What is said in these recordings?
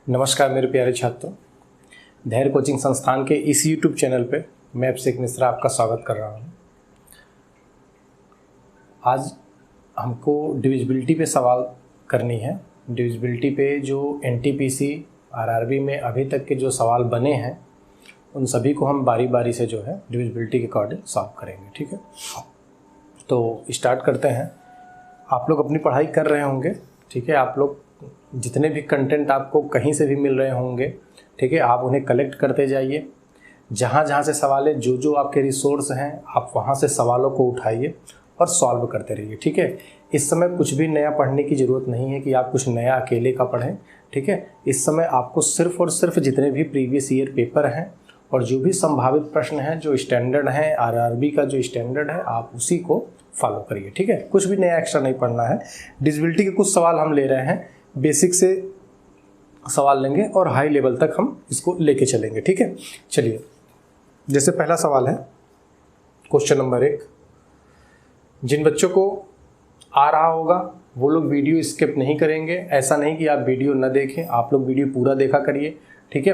नमस्कार मेरे प्यारे छात्रों, धैर्य कोचिंग संस्थान के इस YouTube चैनल पे मैं अभिषेक मिश्रा आपका स्वागत कर रहा हूँ। आज हमको डिविजिबिलिटी पे सवाल करनी है। डिविजिबिलिटी पे जो NTPC RRB में अभी तक के जो सवाल बने हैं उन सभी को हम बारी बारी से जो है डिविजिबिलिटी के अकॉर्डिंग सॉल्व करेंगे। ठीक है, तो स्टार्ट करते हैं। आप लोग अपनी पढ़ाई कर रहे होंगे, ठीक है। आप लोग जितने भी कंटेंट आपको कहीं से भी मिल रहे होंगे, ठीक है, आप उन्हें कलेक्ट करते जाइए। जहाँ जहाँ से सवाल है, जो जो आपके रिसोर्स हैं, आप वहाँ से सवालों को उठाइए और सॉल्व करते रहिए। ठीक है, इस समय कुछ भी नया पढ़ने की ज़रूरत नहीं है कि आप कुछ नया अकेले का पढ़ें। ठीक है, इस समय आपको सिर्फ और सिर्फ जितने भी प्रीवियस ईयर पेपर हैं और जो भी संभावित प्रश्न हैं, जो स्टैंडर्ड हैं, RRB का जो स्टैंडर्ड है, आप उसी को फॉलो करिए। ठीक है, कुछ भी नया एक्स्ट्रा नहीं पढ़ना है। डिविजिबिलिटी के कुछ सवाल हम ले रहे हैं, बेसिक से सवाल लेंगे और हाई लेवल तक हम इसको लेके चलेंगे। ठीक है, चलिए। जैसे पहला सवाल है क्वेश्चन नंबर 1। जिन बच्चों को आ रहा होगा वो लोग वीडियो स्किप नहीं करेंगे। ऐसा नहीं कि आप वीडियो न देखें, आप लोग वीडियो पूरा देखा करिए। ठीक है,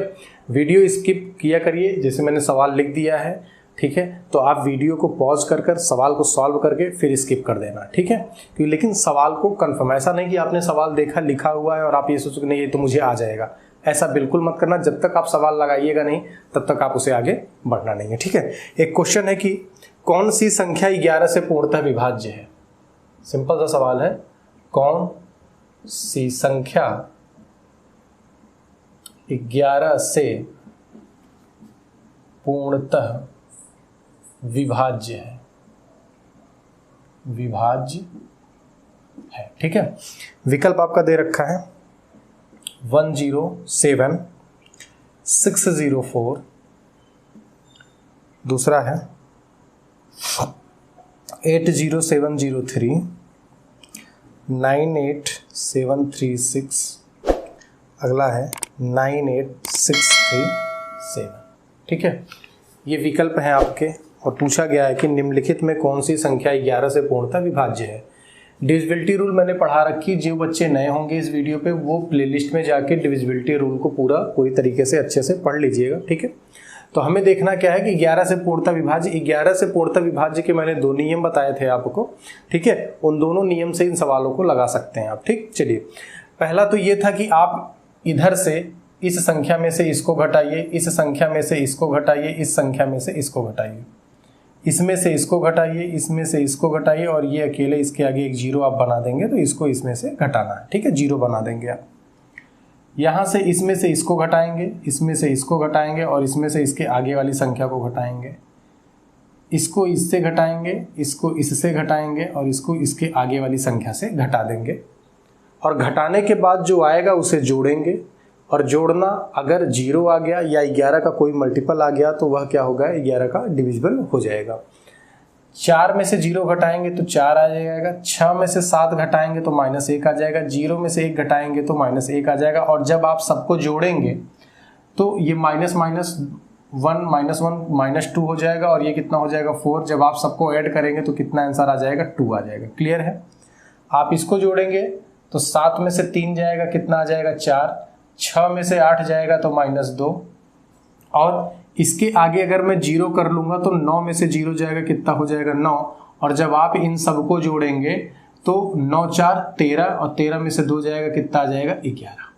वीडियो स्किप किया करिए। जैसे मैंने सवाल लिख दिया है, ठीक है, तो आप वीडियो को पॉज कर सवाल को सॉल्व करके फिर स्किप कर देना। ठीक है, क्योंकि लेकिन सवाल को कंफर्म, ऐसा नहीं कि आपने सवाल देखा, लिखा हुआ है और आप ये सोचो कि नहीं ये तो मुझे आ जाएगा, ऐसा बिल्कुल मत करना। जब तक आप सवाल लगाइएगा नहीं तब तक आप उसे आगे बढ़ना नहीं है। ठीक है, एक क्वेश्चन है कि कौन सी संख्या 11 से पूर्णतः विभाज्य है। सिंपल सा सवाल है, कौन सी संख्या 11 से पूर्णतः विभाज्य है, विभाज्य है। ठीक है, विकल्प आपका दे रखा है 107, 604, दूसरा है 80703, 98736, अगला है 98637। ठीक है, ये विकल्प हैं आपके और पूछा गया है कि निम्नलिखित में कौन सी संख्या 11 से पूर्णतः विभाज्य है। डिविजिबिलिटी रूल मैंने पढ़ा रखी, जो बच्चे नए होंगे इस वीडियो पे वो प्लेलिस्ट में जाके डिविजिबिलिटी रूल को पूरी तरीके से अच्छे से पढ़ लीजिएगा। ठीक है, तो हमें देखना क्या है कि 11 से पूर्णतः विभाज्य, 11 से पूर्णतः विभाज्य के मैंने 2 नियम बताए थे आपको। ठीक है, उन दोनों नियम से इन सवालों को लगा सकते हैं आप। ठीक, चलिए। पहला तो ये था कि आप इधर से इस संख्या में से इसको घटाइए, इस संख्या में से इसको घटाइए, इस संख्या में से इसको घटाइए, इसमें से इसको घटाइए, इसमें से इसको घटाइए और ये अकेले इसके आगे एक 0 आप बना देंगे तो इसको इसमें से घटाना है। ठीक है, 0 बना देंगे आप। यहाँ से इसमें से इसको घटाएंगे, इसमें से इसको घटाएंगे और इसमें से इसके आगे वाली संख्या को घटाएंगे। इसको इससे घटाएंगे, इसको इससे घटाएंगे और इसको इसके आगे वाली संख्या से घटा देंगे। और घटाने के बाद जो आएगा उसे जोड़ेंगे और जोड़ना अगर 0 आ गया या 11 का कोई मल्टीपल आ गया तो वह क्या होगा, 11 का डिविजिबल हो जाएगा। 4 में से 0 घटाएंगे तो 4 आ जाएगा। 6 में से 7 घटाएंगे तो -1 आ जाएगा। 0 में से 1 घटाएंगे तो -1 आ जाएगा। और जब आप सबको जोड़ेंगे तो ये -1 -2 हो जाएगा और ये कितना हो जाएगा 4। जब आप सबको ऐड करेंगे तो कितना आंसर आ जाएगा, 2 आ जाएगा। क्लियर है। आप इसको जोड़ेंगे तो 7 में से 3 जाएगा, कितना आ जाएगा 4। 6 में से 8 जाएगा तो -2 और इसके आगे अगर मैं 0 कर लूँगा तो 9 में से 0 जाएगा, कितना हो जाएगा 9। और जब आप इन सबको जोड़ेंगे तो 9 4 13 और 13 में से 2 जाएगा, कितना आ जाएगा 11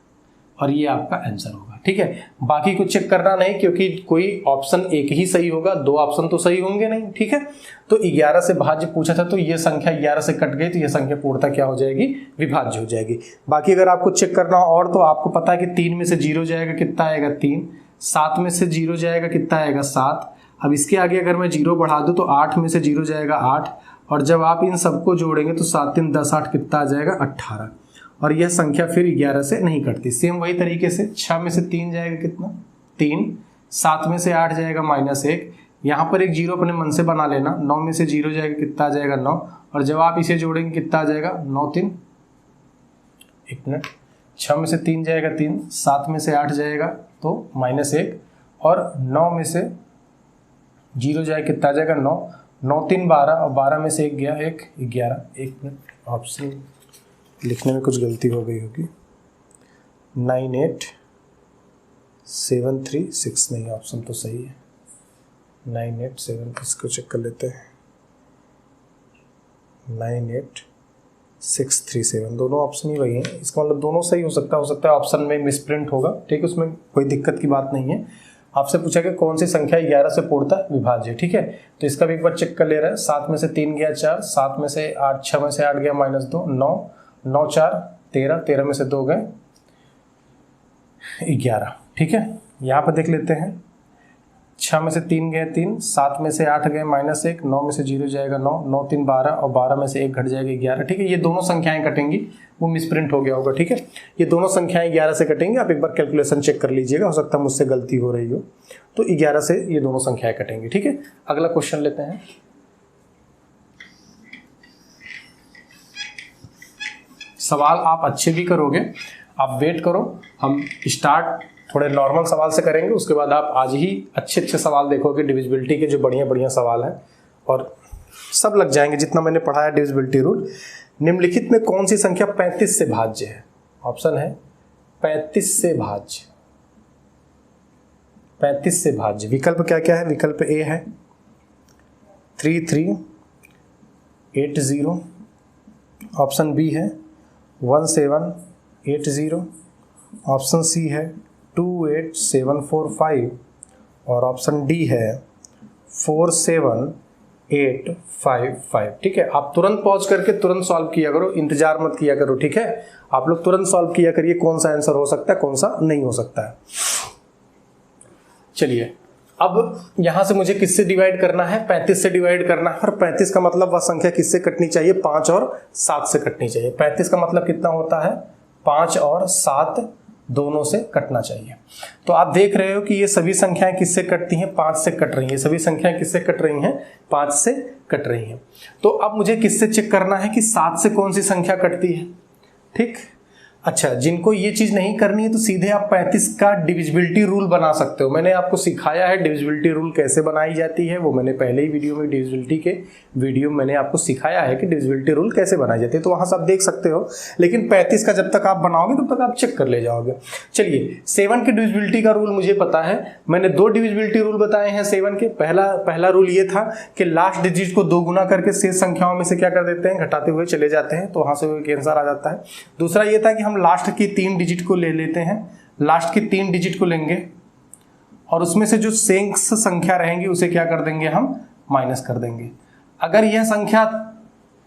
और ये आपका आंसर होगा। ठीक है, बाकी कुछ चेक करना नहीं क्योंकि कोई ऑप्शन एक ही सही होगा, 2 ऑप्शन तो सही होंगे नहीं। ठीक है, तो 11 से भाज्य पूछा था तो ये संख्या 11 से कट गई तो ये संख्या पूर्णतः क्या हो जाएगी, विभाज्य हो जाएगी। बाकी अगर आपको चेक करना और तो आपको पता है कि 3 में से 0 जाएगा, कितना आएगा 3। 7 में से 0 जाएगा, कितना आएगा 7। अब इसके आगे अगर मैं 0 बढ़ा दूं तो 8 में से 0 जाएगा 8 और जब आप इन सबको जोड़ेंगे तो 7 3 10 8 कितना आ जाएगा 18 और यह संख्या फिर 11 से नहीं कटती। सेम वही तरीके से 6 में से 3 जाएगा, कितना 3। 7 में से 8 जाएगा -1। यहाँ पर एक 0 अपने मन से बना लेना। 9 में से 0 जाएगा, कितना आ जाएगा 9 और जब आप इसे जोड़ेंगे कितना आ जाएगा 9 3, एक मिनट, 6 में से 3 जाएगा 3, 7 में से 8 जाएगा तो -1 और 9 में से 0 जाएगा, कितना आ जाएगा 9। 9 3 12 और 12 में से 1 गया 1 11। एक मिनट, ऑप्शन लिखने में कुछ गलती हो गई होगी। 98 736 नहीं, ऑप्शन तो सही है 987, इसको चेक कर लेते हैं 98637, दोनों ऑप्शन ही वही हैं, इसका मतलब दोनों सही हो सकता है ऑप्शन में मिसप्रिंट होगा, ठीक है, उसमें कोई दिक्कत की बात नहीं है। आपसे पूछा कि कौन सी संख्या 11 से पूर्णतः विभाज्य, ठीक है, तो इसका भी एक बार चेक कर ले रहा है। 7 में से 3 गया 4, 7 में से 8, 6 में से 8 गया -2, 9, 9 4 13, 13 में से 2 गए 11, ठीक है। यहाँ पर देख लेते हैं 6 में से 3 गए 3, 7 में से 8 गए -1, 9 में से 0 जाएगा 9, 9 3 12 और 12 में से 1 घट जाएगा 11, ठीक है। ये दोनों संख्याएं कटेंगी, वो मिसप्रिंट हो गया होगा, ठीक है। ये दोनों संख्याएं 11 से कटेंगी, आप एक बार कैलकुलेशन चेक कर लीजिएगा, हो सकता है मुझसे गलती हो रही हो। तो 11 से ये दोनों संख्याएं कटेंगी, ठीक है। अगला क्वेश्चन लेते हैं। सवाल आप अच्छे भी करोगे, आप वेट करो, हम स्टार्ट थोड़े नॉर्मल सवाल से करेंगे, उसके बाद आप आज ही अच्छे अच्छे सवाल देखोगे डिविजिबिलिटी के, जो बढ़िया बढ़िया सवाल हैं और सब लग जाएंगे जितना मैंने पढ़ाया डिविजिबिलिटी रूल। निम्नलिखित में कौन सी संख्या 35 से भाज्य है? ऑप्शन है 35 से भाज्य, 35 से भाज्य। विकल्प क्या क्या है? विकल्प ए है 3380, ऑप्शन बी है 1780, ऑप्शन सी है 28745 और ऑप्शन डी है 47855, ठीक है। आप तुरंत पॉज करके तुरंत सॉल्व किया करो, इंतजार मत किया करो, ठीक है। आप लोग तुरंत सॉल्व किया करिए, कौन सा आंसर हो सकता है, कौन सा नहीं हो सकता है। चलिए, अब यहां से मुझे किससे डिवाइड करना है? 35 से डिवाइड करना है, और 35 का मतलब वह संख्या किससे कटनी चाहिए? 5 और 7 से कटनी चाहिए। 35 का मतलब कितना होता है? 5 और 7 दोनों से कटना चाहिए। तो आप देख रहे हो कि ये सभी संख्याएं किससे कटती हैं? 5 से कट रही हैं। सभी संख्याएं किससे कट रही हैं? 5 से कट रही हैं। तो अब मुझे किससे चेक करना है कि 7 से कौन सी संख्या कटती है, ठीक। अच्छा, जिनको ये चीज नहीं करनी है तो सीधे आप 35 का डिविजिबिलिटी रूल बना सकते हो। मैंने आपको सिखाया है डिविजिबिलिटी रूल कैसे बनाई जाती है, वो मैंने पहले ही वीडियो में डिविजिबिलिटी के वीडियो मैंने आपको सिखाया है कि डिविजिबिलिटी रूल कैसे बनाई जाती है, तो वहां से आप देख सकते हो। लेकिन 35 का जब तक आप बनाओगे तब तक आप चेक कर ले जाओगे। चलिए, 7 की डिविजिबिलिटी का रूल मुझे पता है, मैंने 2 डिविजिबिलिटी रूल बताए हैं 7 के। पहला रूल ये था कि लास्ट डिजिट को 2 गुना करके शेष संख्याओं में से क्या कर देते हैं? घटाते हुए चले जाते हैं, तो वहां से आंसर आ जाता है। दूसरा ये था कि हम लास्ट की 3 डिजिट को ले लेते हैं, लास्ट की 3 डिजिट को लेंगे और उसमें से जो शेष संख्या रहेंगी उसे क्या कर देंगे? हम माइनस कर देंगे। अगर यह संख्या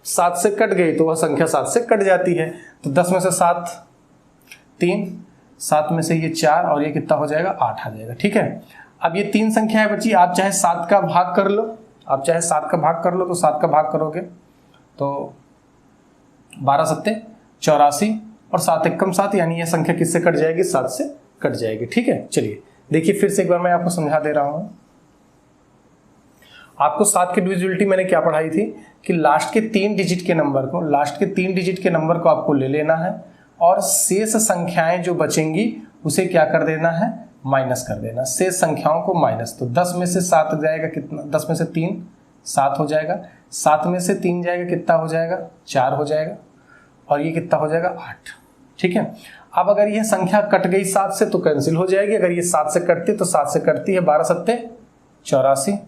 7 से कट गई तो वह संख्या 7 से कट जाती है, तो 10 में से 7 3, 7 में से ये 4 और ये कितना हो जाएगा? 8 आ जाएगा, ठीक है। अब ये 3 संख्याएं बची, आप चाहे 7 का भाग कर लो, आप चाहे 7 का भाग कर लो, तो 7 का भाग करोगे तो 12 7 84 और 7 एकम 7, यानी यह संख्या किससे कट जाएगी? 7 से कट जाएगी, ठीक है। चलिए देखिए, फिर से एक बार मैं आपको समझा दे रहा हूं। आपको 7 की डिविजिबिलिटी मैंने क्या पढ़ाई थी कि लास्ट के 3 डिजिट के नंबर को आपको ले लेना है और शेष संख्याएं जो बचेंगी उसे क्या कर देना है? माइनस कर देना, शेष संख्याओं को माइनस। तो 10 में से 7 जाएगा कितना? 10 में से 3 7 हो जाएगा, 7 में से 3 जाएगा कितना हो जाएगा? 4 हो जाएगा, और ये कितना हो जाएगा? 8, ठीक है। अब अगर यह संख्या कट गई 7 से तो कैंसिल हो जाएगी। अगर ये 7 से कटती तो 7 से कटती है 12 7 84,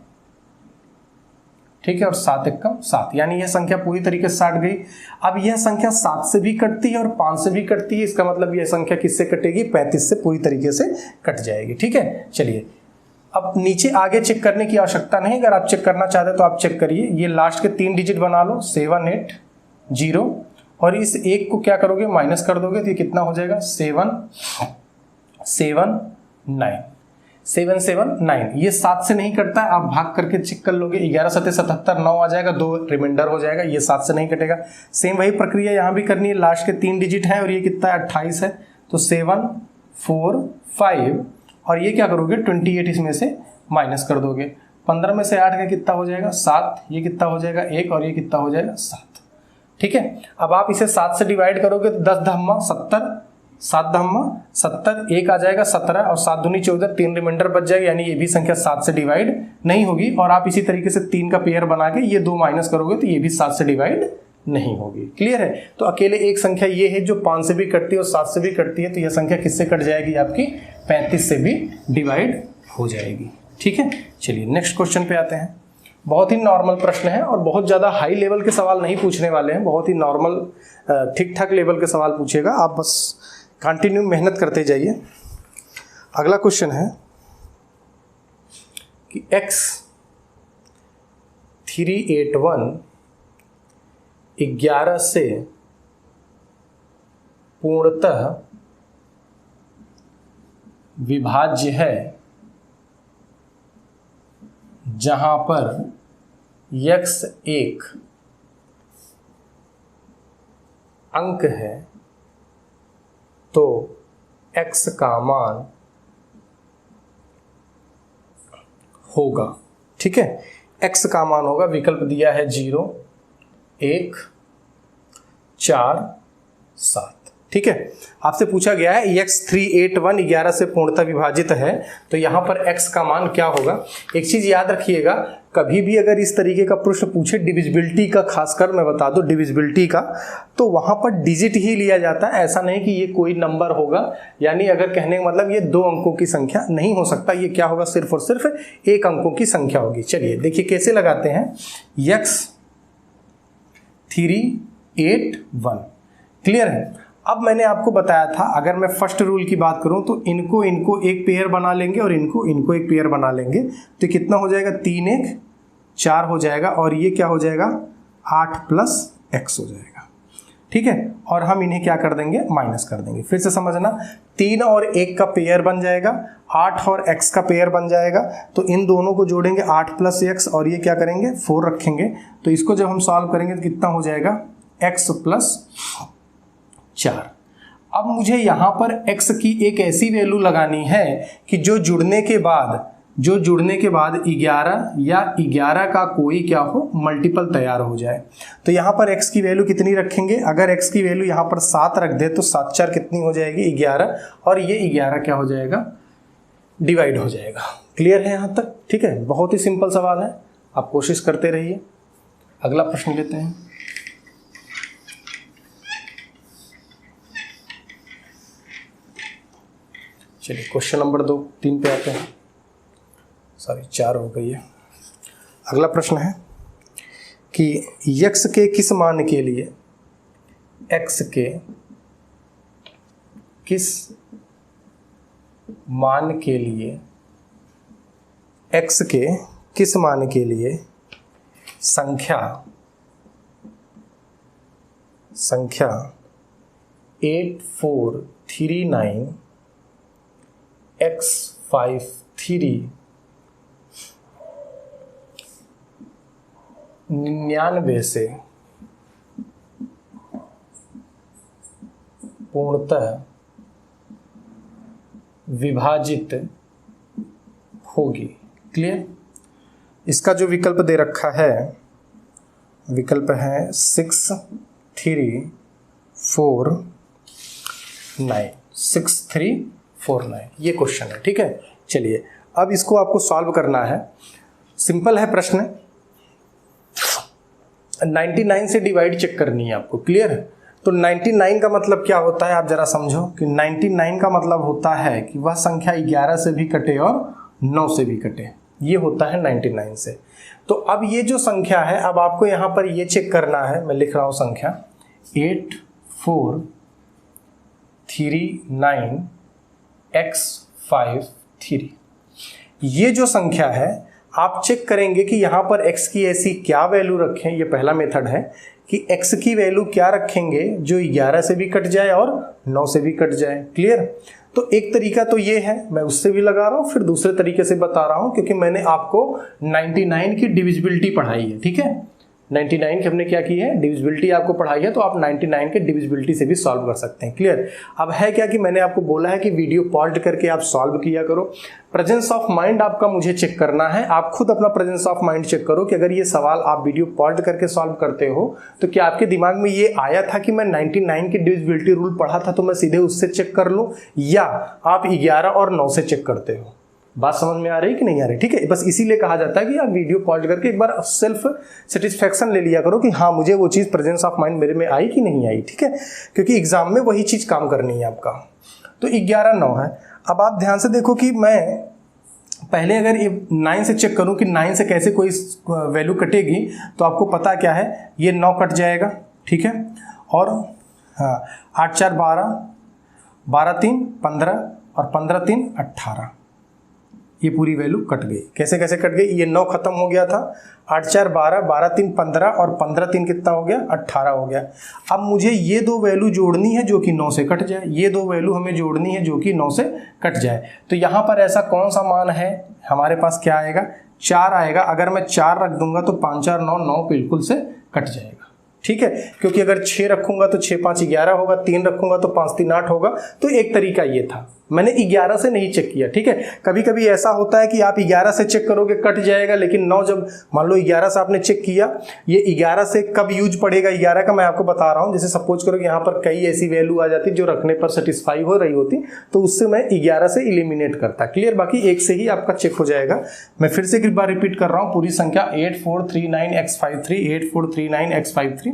ठीक है, और 7 एकम 7, यानी यह संख्या पूरी तरीके से 60 गई। अब यह संख्या 7 से भी कटती है और 5 से भी कटती है, इसका मतलब यह संख्या किससे कटेगी? 35 से पूरी तरीके से कट जाएगी, ठीक है। चलिए, अब नीचे आगे चेक करने की आवश्यकता नहीं, अगर आप चेक करना चाहते तो आप चेक करिए। ये लास्ट के 3 डिजिट बना लो 780 और इस एक को क्या करोगे? माइनस कर दोगे, तो ये कितना हो जाएगा? 779। ये 7 से नहीं कटता है, आप भाग करके चेक कर लोगे। 11 7 77 9 आ जाएगा, 2 रिमाइंडर हो जाएगा, ये 7 से नहीं कटेगा। सेम वही प्रक्रिया यहाँ भी करनी है। लास्ट के 3 डिजिट है और ये कितना है? 28 है, तो 745 और ये क्या करोगे? 28 इसमें से माइनस कर दोगे। 15 में से 8 का कितना हो जाएगा? 7, ये कितना हो जाएगा? 1 और ये कितना हो जाएगा? 7, ठीक है। अब आप इसे 7 से डिवाइड करोगे तो 10 धम्मा 70, 7 धम्मा 70, 1 आ जाएगा 17 और 7 दूनी 14, 3 रिमाइंडर बच जाएगा, यानी ये भी संख्या 7 से डिवाइड नहीं होगी। और आप इसी तरीके से 3 का पेयर बना के ये 2 माइनस करोगे तो ये भी 7 से डिवाइड नहीं होगी। क्लियर है? तो अकेले एक संख्या ये है जो 5 से भी कटती है और 7 से भी कटती है, तो यह संख्या किससे कट जाएगी? आपकी 35 से भी डिवाइड हो जाएगी। ठीक है, चलिए नेक्स्ट क्वेश्चन पे आते हैं। बहुत ही नॉर्मल प्रश्न है और बहुत ज़्यादा हाई लेवल के सवाल नहीं पूछने वाले हैं, बहुत ही नॉर्मल ठीक ठाक लेवल के सवाल पूछेगा, आप बस कंटिन्यू मेहनत करते जाइए। अगला क्वेश्चन है कि x381 11 से पूर्णतः विभाज्य है जहां पर x एक अंक है तो x का मान होगा। ठीक है, x का मान होगा, विकल्प दिया है 0, 1, 4, 7। ठीक है, आपसे पूछा गया है x381 11 से पूर्णतः विभाजित है, तो यहां पर x का मान क्या होगा। एक चीज याद रखिएगा, कभी भी अगर इस तरीके का प्रश्न पूछे डिविजिबिलिटी का, खासकर मैं बता दूं डिविजिबिलिटी का, तो वहां पर डिजिट ही लिया जाता है, ऐसा नहीं कि ये कोई नंबर होगा। यानी अगर कहने का मतलब ये 2 अंकों की संख्या नहीं हो सकता, ये क्या होगा? सिर्फ और सिर्फ 1 अंकों की संख्या होगी। चलिए देखिए कैसे लगाते हैं। x381, क्लियर है? अब मैंने आपको बताया था, अगर मैं फर्स्ट रूल की बात करूं तो इनको एक पेयर बना लेंगे और इनको एक पेयर बना लेंगे, तो कितना हो जाएगा? 3 1 4 हो जाएगा, और ये क्या हो जाएगा? 8 प्लस x हो जाएगा। ठीक है, और हम इन्हें क्या कर देंगे? माइनस कर देंगे। फिर से समझना, 3 और 1 का पेयर बन जाएगा, 8 और x का पेयर बन जाएगा, तो इन दोनों को जोड़ेंगे 8 प्लस x, और ये क्या करेंगे? 4 रखेंगे। तो इसको जब हम सॉल्व करेंगे तो कितना हो जाएगा? x plus 4। अब मुझे यहां पर x की एक ऐसी वैल्यू लगानी है कि जो जुड़ने के बाद 11 या 11 का कोई क्या हो? मल्टीपल तैयार हो जाए। तो यहां पर x की वैल्यू कितनी रखेंगे? अगर x की वैल्यू यहां पर 7 रख दे तो 7 4 कितनी हो जाएगी? 11, और ये 11 क्या हो जाएगा? डिवाइड हो जाएगा। क्लियर है यहां तक? ठीक है, बहुत ही सिंपल सवाल है, आप कोशिश करते रहिए। अगला प्रश्न लेते हैं। चलिए क्वेश्चन नंबर 3 पे आते हैं। 4 हो गई है। अगला प्रश्न है कि x के किस मान के लिए x के किस मान के लिए x के किस मान के लिए संख्या 8439 x53 99 से पूर्णतः विभाजित होगी। क्लियर? इसका जो विकल्प दे रखा है, विकल्प है 6349 ये क्वेश्चन है। ठीक है, चलिए अब इसको आपको सॉल्व करना है। सिंपल है प्रश्न, 99 से डिवाइड चेक करनी है आपको। क्लियर? तो 99 का मतलब क्या होता है आप जरा समझो कि 99 का मतलब होता है कि वह संख्या 11 से भी कटे और 9 से भी कटे, ये होता है 99 से। तो अब ये जो संख्या है, अब आपको यहां पर ये चेक करना है, मैं लिख रहा हूं संख्या 8439 x53। ये जो संख्या है आप चेक करेंगे कि यहां पर x की ऐसी क्या वैल्यू रखें। ये पहला मेथड है कि x की वैल्यू क्या रखेंगे जो 11 से भी कट जाए और 9 से भी कट जाए। क्लियर? तो एक तरीका तो ये है, मैं उससे भी लगा रहा हूं, फिर दूसरे तरीके से बता रहा हूं, क्योंकि मैंने आपको 99 की डिविजिबिलिटी पढ़ाई है। ठीक है, 99 की हमने क्या की है? डिविजिबिलिटी आपको पढ़ाई है, तो आप 99 के डिविजिबिलिटी से भी सॉल्व कर सकते हैं। क्लियर? अब है क्या कि मैंने आपको बोला है कि वीडियो पॉज करके आप सॉल्व किया करो। प्रेजेंस ऑफ माइंड आपका मुझे चेक करना है, आप खुद अपना प्रेजेंस ऑफ माइंड चेक करो कि अगर ये सवाल आप वीडियो पॉज करके सॉल्व करते हो तो क्या आपके दिमाग में ये आया था कि मैं 99 की डिविजिबिलिटी रूल पढ़ा था तो मैं सीधे उससे चेक कर लूँ, या आप 11 और 9 से चेक करते हो। बात समझ में आ रही कि नहीं आ रही? ठीक है, बस इसीलिए कहा जाता है कि आप वीडियो पॉज करके एक बार सेल्फ सेटिस्फेक्शन ले लिया करो कि हाँ मुझे वो चीज़ प्रेजेंस ऑफ माइंड मेरे में आई कि नहीं आई। ठीक है, क्योंकि एग्जाम में वही चीज़ काम करनी है आपका। तो 11/9 है। अब आप ध्यान से देखो कि मैं पहले अगर ये 9 से चेक करूं कि 9 से कैसे कोई वैल्यू कटेगी, तो आपको पता क्या है, ये 9 कट जाएगा। ठीक है, और हाँ 8 4 12, 12 3 15 और 15 3 18, ये पूरी वैल्यू कट गई। कैसे कैसे कट गई? ये 9 खत्म हो गया था, 8 4 12, 12 3 15 और 15 3 कितना हो गया? 18 हो गया। अब मुझे ये दो वैल्यू जोड़नी है जो कि 9 से कट जाए, ये दो वैल्यू हमें जोड़नी है जो कि 9 से कट जाए। तो यहाँ पर ऐसा कौन सा मान है हमारे पास? क्या आएगा? 4 आएगा। अगर मैं 4 रख दूंगा तो 5 4 9, 9 बिल्कुल से कट जाएगा। ठीक है, क्योंकि अगर 6 रखूंगा तो 6 5 11 होगा, 3 रखूंगा तो 5 3 8 होगा। तो एक तरीका ये था, मैंने 11 से नहीं चेक किया। ठीक है, कभी कभी ऐसा होता है कि आप 11 से चेक करोगे कट जाएगा, लेकिन 9 जब मान लो 11 से आपने चेक किया, ये 11 से कब यूज पड़ेगा 11 का मैं आपको बता रहा हूं। जैसे सपोज करो कि यहाँ पर कई ऐसी वैल्यू आ जाती जो रखने पर सेटिस्फाई हो रही होती, तो उससे मैं 11 से इलिमिनेट करता। क्लियर? बाकी एक से ही आपका चेक हो जाएगा। मैं फिर से एक बार रिपीट कर रहा हूँ, पूरी संख्या 8439x53, 8439x53।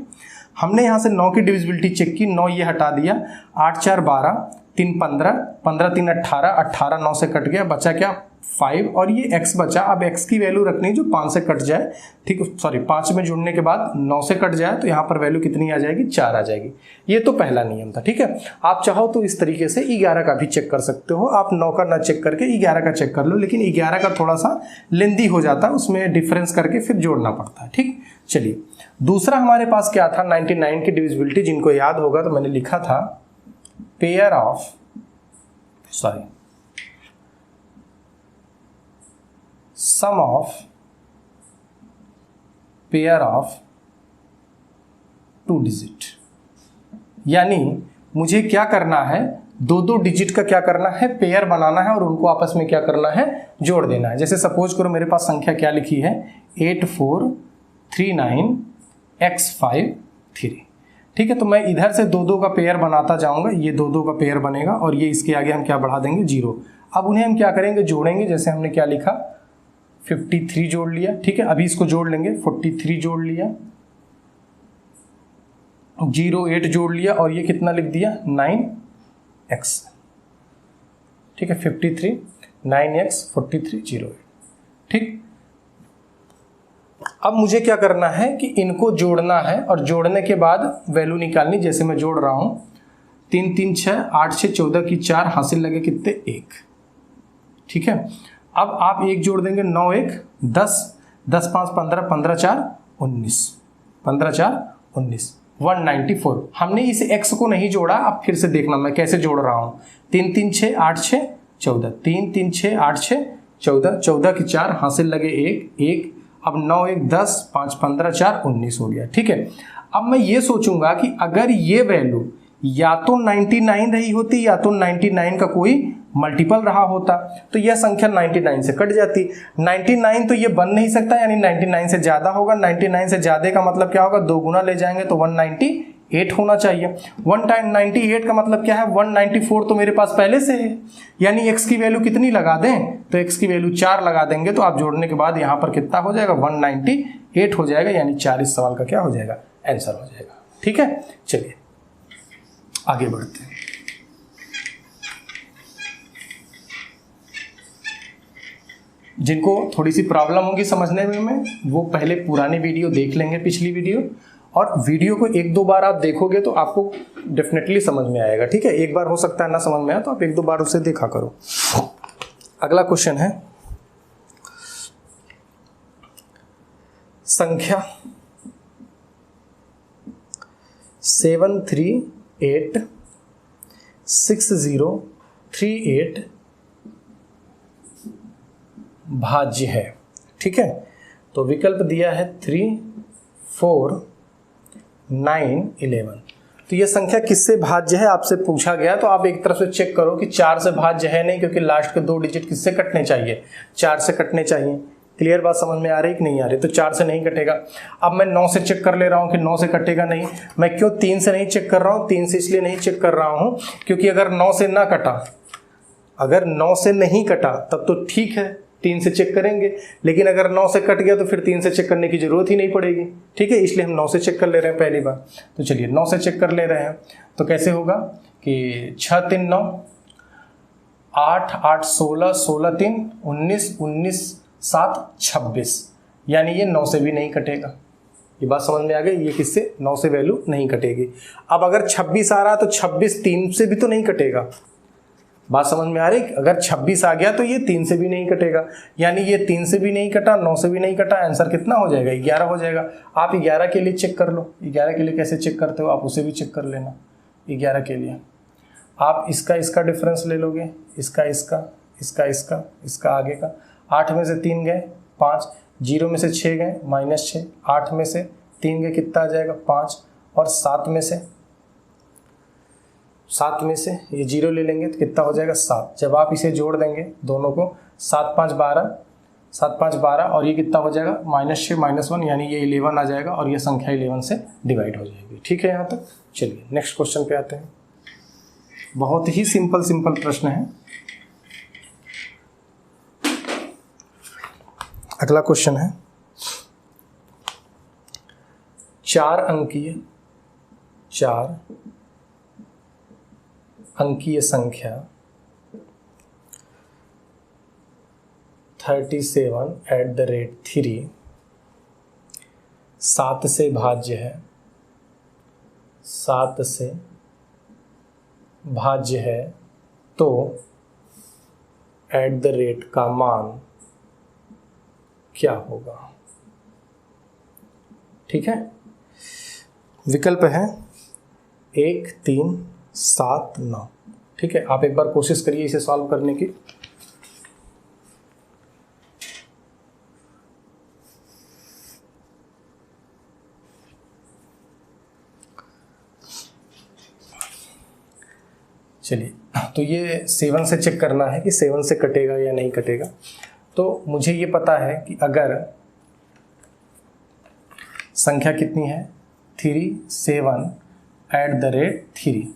हमने यहाँ से 9 की डिविजिबिलिटी चेक की, 9 ये हटा दिया, 8 4 12, 3 15, 15 3 18, 18 9 से कट गया, बचा क्या? 5, और ये x बचा। अब x की वैल्यू रखनी जो 5 से कट जाए। ठीक, सॉरी 5 में जुड़ने के बाद 9 से कट जाए, तो यहाँ पर वैल्यू कितनी आ जाएगी? 4 आ जाएगी। ये तो पहला नियम था। ठीक है, आप चाहो तो इस तरीके से 11 का भी चेक कर सकते हो। आप 9 का ना चेक करके 11 का चेक कर लो, लेकिन 11 का थोड़ा सा लेंदी हो जाता है, उसमें डिफरेंस करके फिर जोड़ना पड़ता है। ठीक, चलिए दूसरा हमारे पास क्या था? 99 की डिविजिबिलिटी। जिनको याद होगा तो मैंने लिखा था pair of sum of pair of 2 digit. यानी मुझे क्या करना है? 2 डिजिट का क्या करना है? पेयर बनाना है और उनको आपस में क्या करना है? जोड़ देना है। जैसे सपोज करो मेरे पास संख्या क्या लिखी है? 8439x53। ठीक है, तो मैं इधर से 2 का पेयर बनाता जाऊंगा, ये 2 का पेयर बनेगा और ये इसके आगे हम क्या बढ़ा देंगे? 0। अब उन्हें हम क्या करेंगे? जोड़ेंगे। जैसे हमने क्या लिखा? 53 जोड़ लिया। ठीक है, अभी इसको जोड़ लेंगे। 43 जोड़ लिया, 08 जोड़ लिया, और ये कितना लिख दिया? 9x। ठीक है, 53 9x 43 08। ठीक, अब मुझे क्या करना है कि इनको जोड़ना है, और जोड़ने के बाद वैल्यू निकालनी। जैसे मैं जोड़ रहा हूं, 3 3 6 8 6 14 की 4, हासिल लगे कितने? 1। ठीक है, अब आप 1 जोड़ देंगे, 9 1 10, 10 5 15, 15 4 19, 15 4 19, 194। हमने इस x को नहीं जोड़ा। अब फिर से देखना मैं कैसे जोड़ रहा हूं। 3 3 6 8 6 14, 3 3 6 8 6 14, 14 की 4, हासिल लगे 1 1। अब 9 1 10, 5 15 4 19 हो गया। ठीक है, अब मैं ये सोचूंगा कि अगर ये वैल्यू या तो 99 रही होती या तो 99 का कोई मल्टीपल रहा होता, तो यह संख्या 99 से कट जाती। 99 तो ये बन नहीं सकता, यानी 99 से ज्यादा होगा। 99 से ज्यादा का मतलब क्या होगा? 2 गुना ले जाएंगे तो 198 होना चाहिए। 198 का मतलब क्या है? 194 तो मेरे पास पहले से है, यानी x की वैल्यू कितनी लगा दें? तो x की वैल्यू 4 लगा देंगे, तो आप जोड़ने के बाद यहाँ पर कितना हो जाएगा? 198 हो जाएगा, यानी 4 इस सवाल का क्या हो जाएगा? आंसर हो जाएगा। ठीक है, चलिए आगे बढ़ते हैं। जिनको थोड़ी सी प्रॉब्लम होगी समझने में, वो पहले पुरानी वीडियो देख लेंगे, पिछली वीडियो, और वीडियो को 1-2 बार आप देखोगे तो आपको डेफिनेटली समझ में आएगा। ठीक है, एक बार हो सकता है ना समझ में आए, तो आप 1-2 बार उसे देखा करो। अगला क्वेश्चन है संख्या 7386038 भाज्य है। ठीक है, तो विकल्प दिया है 3 4 9 11। तो ये संख्या किससे भाज्य है आपसे पूछा गया, तो आप एक तरफ से चेक करो कि 4 से भाज्य है नहीं, क्योंकि लास्ट के 2 डिजिट किससे कटने चाहिए? 4 से कटने चाहिए। क्लियर बात समझ में आ रही कि नहीं आ रही? तो 4 से नहीं कटेगा। अब मैं 9 से चेक कर ले रहा हूं कि 9 से कटेगा नहीं। मैं क्यों 3 से नहीं चेक कर रहा हूं? 3 से इसलिए नहीं चेक कर रहा हूं क्योंकि अगर 9 से ना कटा, अगर 9 से नहीं कटा तब तो ठीक है, 3 से चेक करेंगे, लेकिन अगर 9 से कट गया तो फिर 3 से चेक करने की जरूरत ही नहीं पड़ेगी। ठीक है, इसलिए हम 9 से चेक कर ले रहे हैं पहली बार। तो चलिए 9 से चेक कर ले रहे हैं। तो कैसे होगा कि 6 3 9, 8 8 16, 16 3 19, 19 7 26, यानी ये 9 से भी नहीं कटेगा। ये बात समझ में आ गई, ये किससे 9 से वैल्यू नहीं कटेगी। अब अगर 26 आ रहा है तो 26 3 से भी तो नहीं कटेगा। बात समझ में आ रही, अगर 26 आ गया तो ये 3 से भी नहीं कटेगा, यानी ये 3 से भी नहीं कटा, 9 से भी नहीं कटा, आंसर कितना हो जाएगा 11 हो जाएगा। आप 11 के लिए चेक कर लो। 11 के लिए कैसे चेक करते हो, आप उसे भी चेक कर लेना। 11 के लिए आप इसका डिफरेंस ले लोगे, इसका आगे का। 8 में से 3 गए 5, 0 में से 6 गए -6, 8 में से 3 गए कितना आ जाएगा 5, और 7 में से ये 0 ले लेंगे तो कितना हो जाएगा 7। जब आप इसे जोड़ देंगे दोनों को, 7 5 12 और ये कितना हो जाएगा -6 -1, यानी ये 11 आ जाएगा और ये संख्या 11 से डिवाइड हो जाएगी। ठीक है यहाँ तक। चलिए नेक्स्ट क्वेश्चन पे आते हैं। बहुत ही सिंपल प्रश्न है। अगला क्वेश्चन है 4 अंकीय संख्या 37 @ 3 7 से भाज्य है, तो @ का मान क्या होगा। ठीक है, विकल्प है 1 3 7 9। ठीक है, आप एक बार कोशिश करिए इसे सॉल्व करने की। चलिए, तो ये 7 से चेक करना है कि 7 से कटेगा या नहीं कटेगा। तो मुझे ये पता है कि अगर संख्या कितनी है 3 7 @ 3,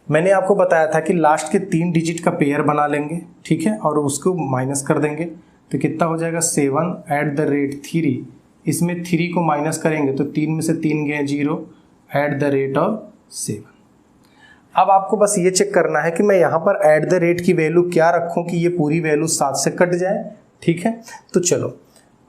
मैंने आपको बताया था कि लास्ट के 3 डिजिट का पेयर बना लेंगे। ठीक है, और उसको माइनस कर देंगे तो कितना हो जाएगा 7 @ 3। इसमें 3 को माइनस करेंगे तो 3 में से 3 गए 0 @ 7। अब आपको बस ये चेक करना है कि मैं यहाँ पर @ की वैल्यू क्या रखूँ कि ये पूरी वैल्यू 7 से कट जाए। ठीक है, तो चलो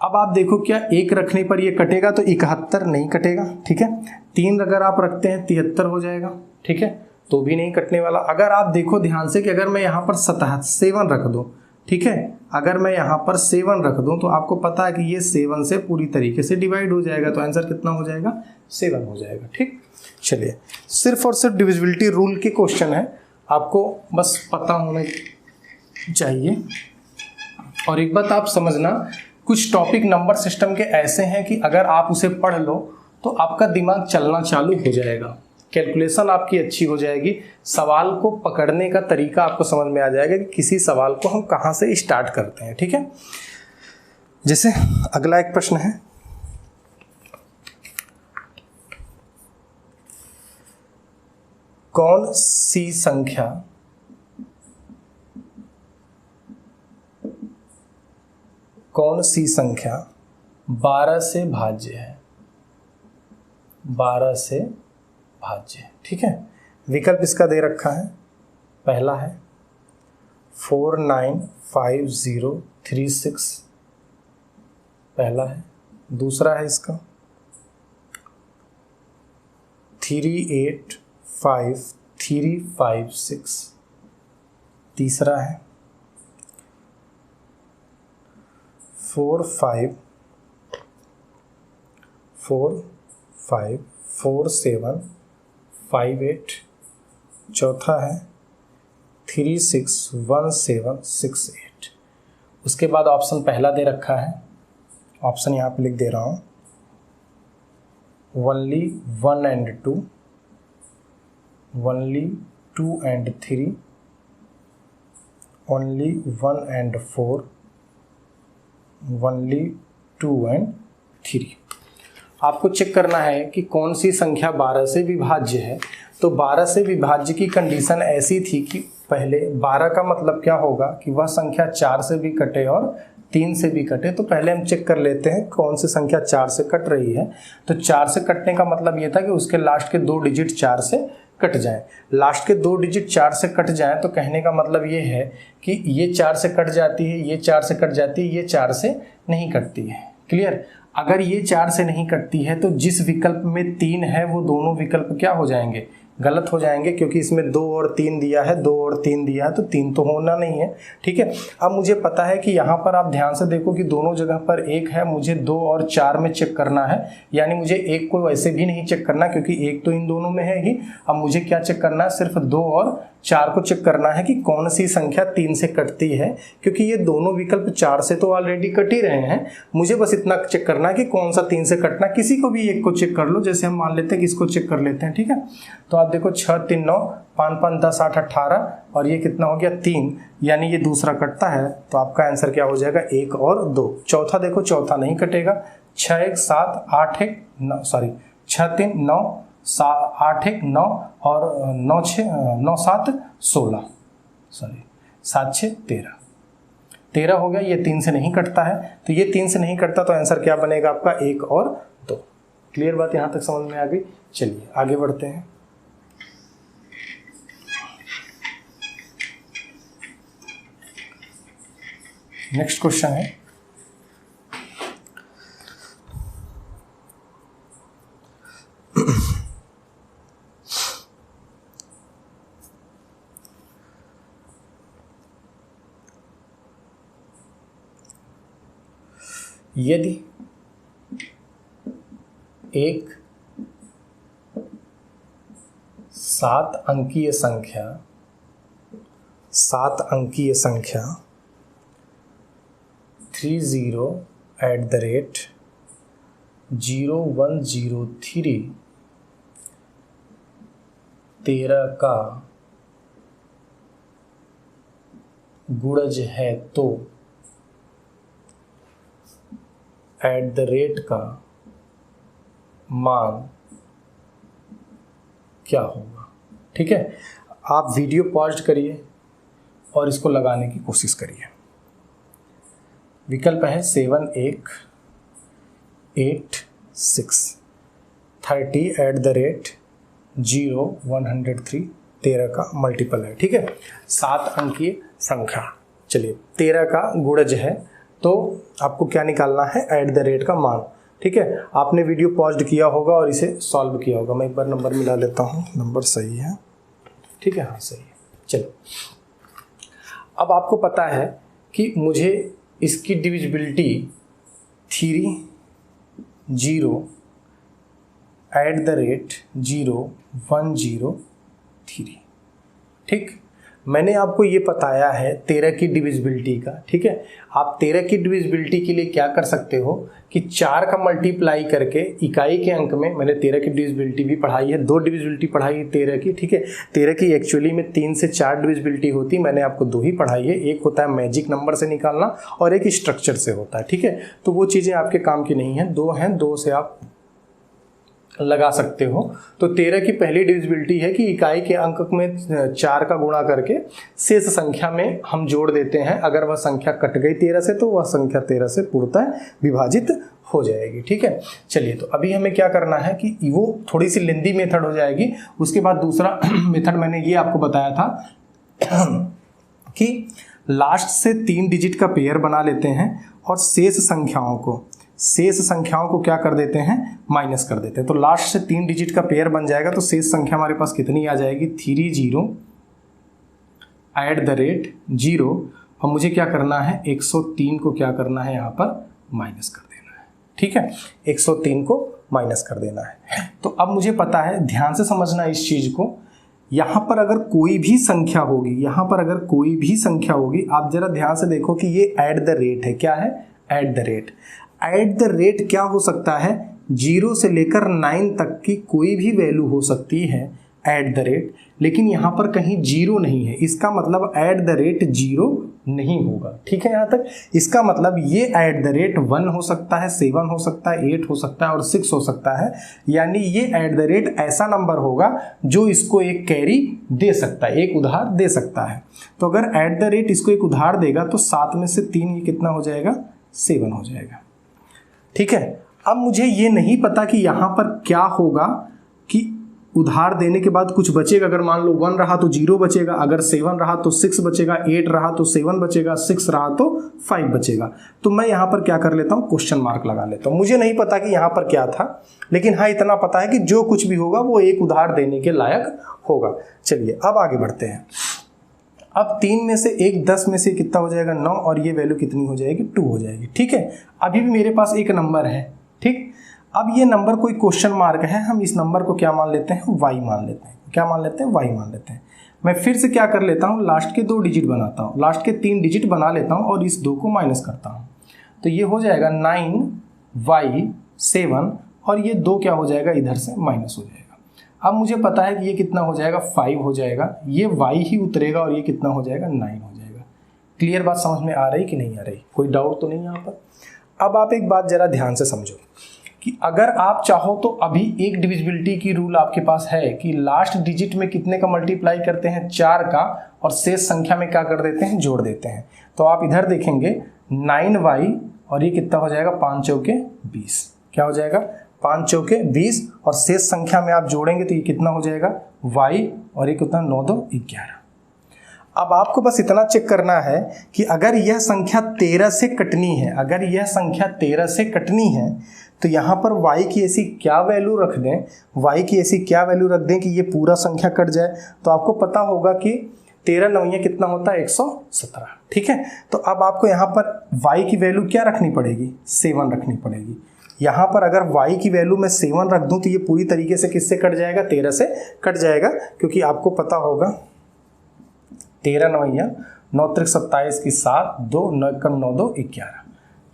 अब आप देखो क्या 1 रखने पर ये कटेगा तो 71 नहीं कटेगा। ठीक है, 3 अगर आप रखते हैं 73 हो जाएगा। ठीक है, तो भी नहीं कटने वाला। अगर आप देखो ध्यान से कि अगर मैं यहाँ पर 7 रख दूँ, ठीक है, अगर मैं यहाँ पर 7 रख दूँ तो आपको पता है कि ये 7 से पूरी तरीके से डिवाइड हो जाएगा, तो आंसर कितना हो जाएगा 7 हो जाएगा। ठीक, चलिए सिर्फ और सिर्फ डिविजिबिलिटी रूल के क्वेश्चन है, आपको बस पता होना चाहिए। और एक बात आप समझना, कुछ टॉपिक नंबर सिस्टम के ऐसे हैं कि अगर आप उसे पढ़ लो तो आपका दिमाग चलना चालू हो जाएगा, कैलकुलेशन आपकी अच्छी हो जाएगी, सवाल को पकड़ने का तरीका आपको समझ में आ जाएगा कि किसी सवाल को हम कहाँ से स्टार्ट करते हैं। ठीक है, जैसे अगला एक प्रश्न है, कौन सी संख्या 12 से भाज्य है। 12 से भाज्य है। ठीक है, विकल्प इसका दे रखा है। पहला है 495036, पहला है। दूसरा है इसका 3855356, तीसरा है 454758, चौथा है 361768। उसके बाद ऑप्शन पहला दे रखा है, ऑप्शन यहाँ पे लिख दे रहा हूँ, only 1 and 2, only 2 and 3, only 1 and 4, only 2 and 3। आपको चेक करना है कि कौन सी संख्या 12 से विभाज्य है। तो 12 से विभाज्य की कंडीशन ऐसी थी कि पहले 12 का मतलब क्या होगा कि वह संख्या 4 से भी कटे और 3 से भी कटे। तो पहले हम चेक कर लेते हैं कौन सी संख्या 4 से कट रही है। तो 4 से कटने का मतलब ये था कि उसके लास्ट के 2 डिजिट 4 से कट जाएं। लास्ट के 2 डिजिट 4 से कट जाएं तो कहने का मतलब ये है कि ये 4 से कट जाती है, ये 4 से कट जाती है, ये 4 से नहीं कटती है। क्लियर? अगर ये 4 से नहीं कटती है तो जिस विकल्प में 3 है वो दोनों विकल्प क्या हो जाएंगे? गलत हो जाएंगे, क्योंकि इसमें 2 और 3 दिया है, 2 और 3 दिया है, तो 3 तो होना नहीं है। ठीक है, अब मुझे पता है कि यहाँ पर आप ध्यान से देखो कि दोनों जगह पर 1 है, मुझे 2 और 4 में चेक करना है, यानी मुझे 1 को वैसे भी नहीं चेक करना क्योंकि 1 तो इन दोनों में है ही। अब मुझे क्या चेक करना है? सिर्फ 2 और 4 को चेक करना है कि कौन सी संख्या 3 से कटती है, क्योंकि ये दोनों विकल्प 4 से तो ऑलरेडी कट ही रहे हैं। मुझे बस इतना चेक करना है कि कौन सा 3 से कटना। किसी को भी एक को चेक कर लो, जैसे हम मान लेते हैं कि इसको चेक कर लेते हैं। ठीक है, तो आप देखो 6 3 9 5 5 10 8 18 और ये कितना हो गया? 3, यानी ये दूसरा कटता है। तो आपका आंसर क्या हो जाएगा? 1 और 2। चौथा देखो, चौथा नहीं कटेगा। 6 1 7 8 1 9 सॉरी 6 3 9 8 1 9 और 9 7 16 सॉरी 7 6 13 हो गया। ये 3 से नहीं कटता है, तो ये 3 से नहीं कटता तो आंसर क्या बनेगा आपका? 1 और 2। क्लियर बात यहाँ तक समझ में आ गई? चलिए आगे बढ़ते हैं। नेक्स्ट क्वेश्चन है यदि एक 7 अंकीय संख्या 30@0103 13 का गुणज है तो @ का मान क्या होगा? ठीक है, आप वीडियो पॉज करिए और इसको लगाने की कोशिश करिए। विकल्प है 7 1 8 6 30@0103 13 का मल्टीपल है। ठीक है, 7 अंकीय संख्या। चलिए 13 का गुणज है तो आपको क्या निकालना है? @ का मान। ठीक है, आपने वीडियो पॉज किया होगा और इसे सॉल्व किया होगा। मैं एक बार नंबर मिला लेता हूँ, नंबर सही है। ठीक है, हाँ सही है। चलो, अब आपको पता है कि मुझे इसकी डिविजिबिलिटी 30@0103। ठीक, मैंने आपको ये बताया है 13 की डिविजिबिलिटी का। ठीक है, आप 13 की डिविजिबिलिटी के लिए क्या कर सकते हो कि 4 का मल्टीप्लाई करके इकाई के अंक में, मैंने 13 की डिविजिबिलिटी भी पढ़ाई है, 2 डिविजिबिलिटी पढ़ाई है 13 की। ठीक है, 13 की एक्चुअली में 3 से 4 डिविजिबिलिटी होती है, मैंने आपको 2 ही पढ़ाई है। एक होता है मैजिक नंबर से निकालना और एक स्ट्रक्चर से होता है। ठीक है, तो वो चीज़ें आपके काम की नहीं है। 2 हैं, 2 से आप लगा सकते हो। तो 13 की पहली डिविजिबिलिटी है कि इकाई के अंक में 4 का गुणा करके शेष संख्या में हम जोड़ देते हैं। अगर वह संख्या कट गई 13 से तो वह संख्या 13 से पूर्णतः विभाजित हो जाएगी। ठीक है, चलिए तो अभी हमें क्या करना है कि वो थोड़ी सी लेंदी मेथड हो जाएगी। उसके बाद दूसरा मेथड मैंने ये आपको बताया था कि लास्ट से 3 डिजिट का पेयर बना लेते हैं और शेष संख्याओं को क्या कर देते हैं? माइनस कर देते हैं। तो लास्ट से 3 डिजिट का पेयर बन जाएगा तो शेष संख्या हमारे पास कितनी आ जाएगी? 30@0 और मुझे क्या करना है? 103 को क्या करना है? यहाँ पर माइनस कर देना है। ठीक है, 103 को माइनस कर देना है। तो अब मुझे पता है, ध्यान से समझना इस चीज को, यहाँ पर अगर कोई भी संख्या होगी, आप जरा ध्यान से देखो कि ये @ है। क्या है? @ क्या हो सकता है? 0 से लेकर 9 तक की कोई भी वैल्यू हो सकती है। एट द रेट, लेकिन यहाँ पर कहीं जीरो नहीं है, इसका मतलब एट द रेट जीरो नहीं होगा। ठीक है, यहाँ तक इसका मतलब ये एट द रेट 1 हो सकता है, 7 हो सकता है, 8 हो सकता है और 6 हो सकता है। यानी ये एट द रेट ऐसा नंबर होगा जो इसको एक कैरी दे सकता है, एक उधार दे सकता है। तो अगर एट द रेट इसको एक उधार देगा तो 7 में से 3 ये कितना हो जाएगा, 7 हो जाएगा। ठीक है, अब मुझे ये नहीं पता कि यहाँ पर क्या होगा कि उधार देने के बाद कुछ बचेगा। अगर मान लो 1 रहा तो 0 बचेगा, अगर 7 रहा तो 6 बचेगा, 8 रहा तो 7 बचेगा, 6 रहा तो 5 बचेगा। तो मैं यहाँ पर क्या कर लेता हूँ, क्वेश्चन मार्क लगा लेता हूँ। मुझे नहीं पता कि यहाँ पर क्या था, लेकिन हाँ इतना पता है कि जो कुछ भी होगा वो एक उधार देने के लायक होगा। चलिए अब आगे बढ़ते हैं। अब 3 में से 1 10 में से कितना हो जाएगा, 9, और ये वैल्यू कितनी हो जाएगी, 2 हो जाएगी। ठीक है, अभी भी मेरे पास एक नंबर है। ठीक, अब ये नंबर कोई क्वेश्चन मार्क है, हम इस नंबर को क्या मान लेते हैं, y मान लेते हैं। क्या मान लेते हैं, y मान लेते हैं। मैं फिर से क्या कर लेता हूँ, लास्ट के 2 डिजिट बनाता हूँ, लास्ट के 3 डिजिट बना लेता हूँ और इस 2 को माइनस करता हूँ। तो ये हो जाएगा 9y7 और ये 2 क्या हो जाएगा, इधर से माइनस हो जाएगा। अब मुझे पता है कि ये कितना हो जाएगा, 5 हो जाएगा, ये y ही उतरेगा और ये कितना हो जाएगा, 9 हो जाएगा। क्लियर बात समझ में आ रही कि नहीं आ रही, कोई डाउट तो नहीं यहाँ पर। अब आप एक बात जरा ध्यान से समझो कि अगर आप चाहो तो अभी एक डिविजिबिलिटी की रूल आपके पास है कि लास्ट डिजिट में कितने का मल्टीप्लाई करते हैं, 4 का, और शेष संख्या में क्या कर देते हैं, जोड़ देते हैं। तो आप इधर देखेंगे 9y और ये कितना हो जाएगा, 5 चौके 20। क्या हो जाएगा, 5 चौके 20, और शेष संख्या में आप जोड़ेंगे तो ये कितना हो जाएगा, y, और ये कितना, 9 2 11। अब आपको बस इतना चेक करना है कि अगर यह संख्या 13 से कटनी है, अगर यह संख्या 13 से कटनी है तो यहाँ पर y की ऐसी क्या वैल्यू रख दें, y की ऐसी क्या वैल्यू रख दें कि ये पूरा संख्या कट जाए। तो आपको पता होगा कि 13 9 कितना होता है, 117। ठीक है, तो अब आपको यहाँ पर y की वैल्यू क्या रखनी पड़ेगी, 7 रखनी पड़ेगी। यहाँ पर अगर y की वैल्यू मैं 7 रख दूँ तो ये पूरी तरीके से किससे कट जाएगा, 13 से कट जाएगा, क्योंकि आपको पता होगा 13 9 9 3 27 की 7, 2 9 कम 9 2 11।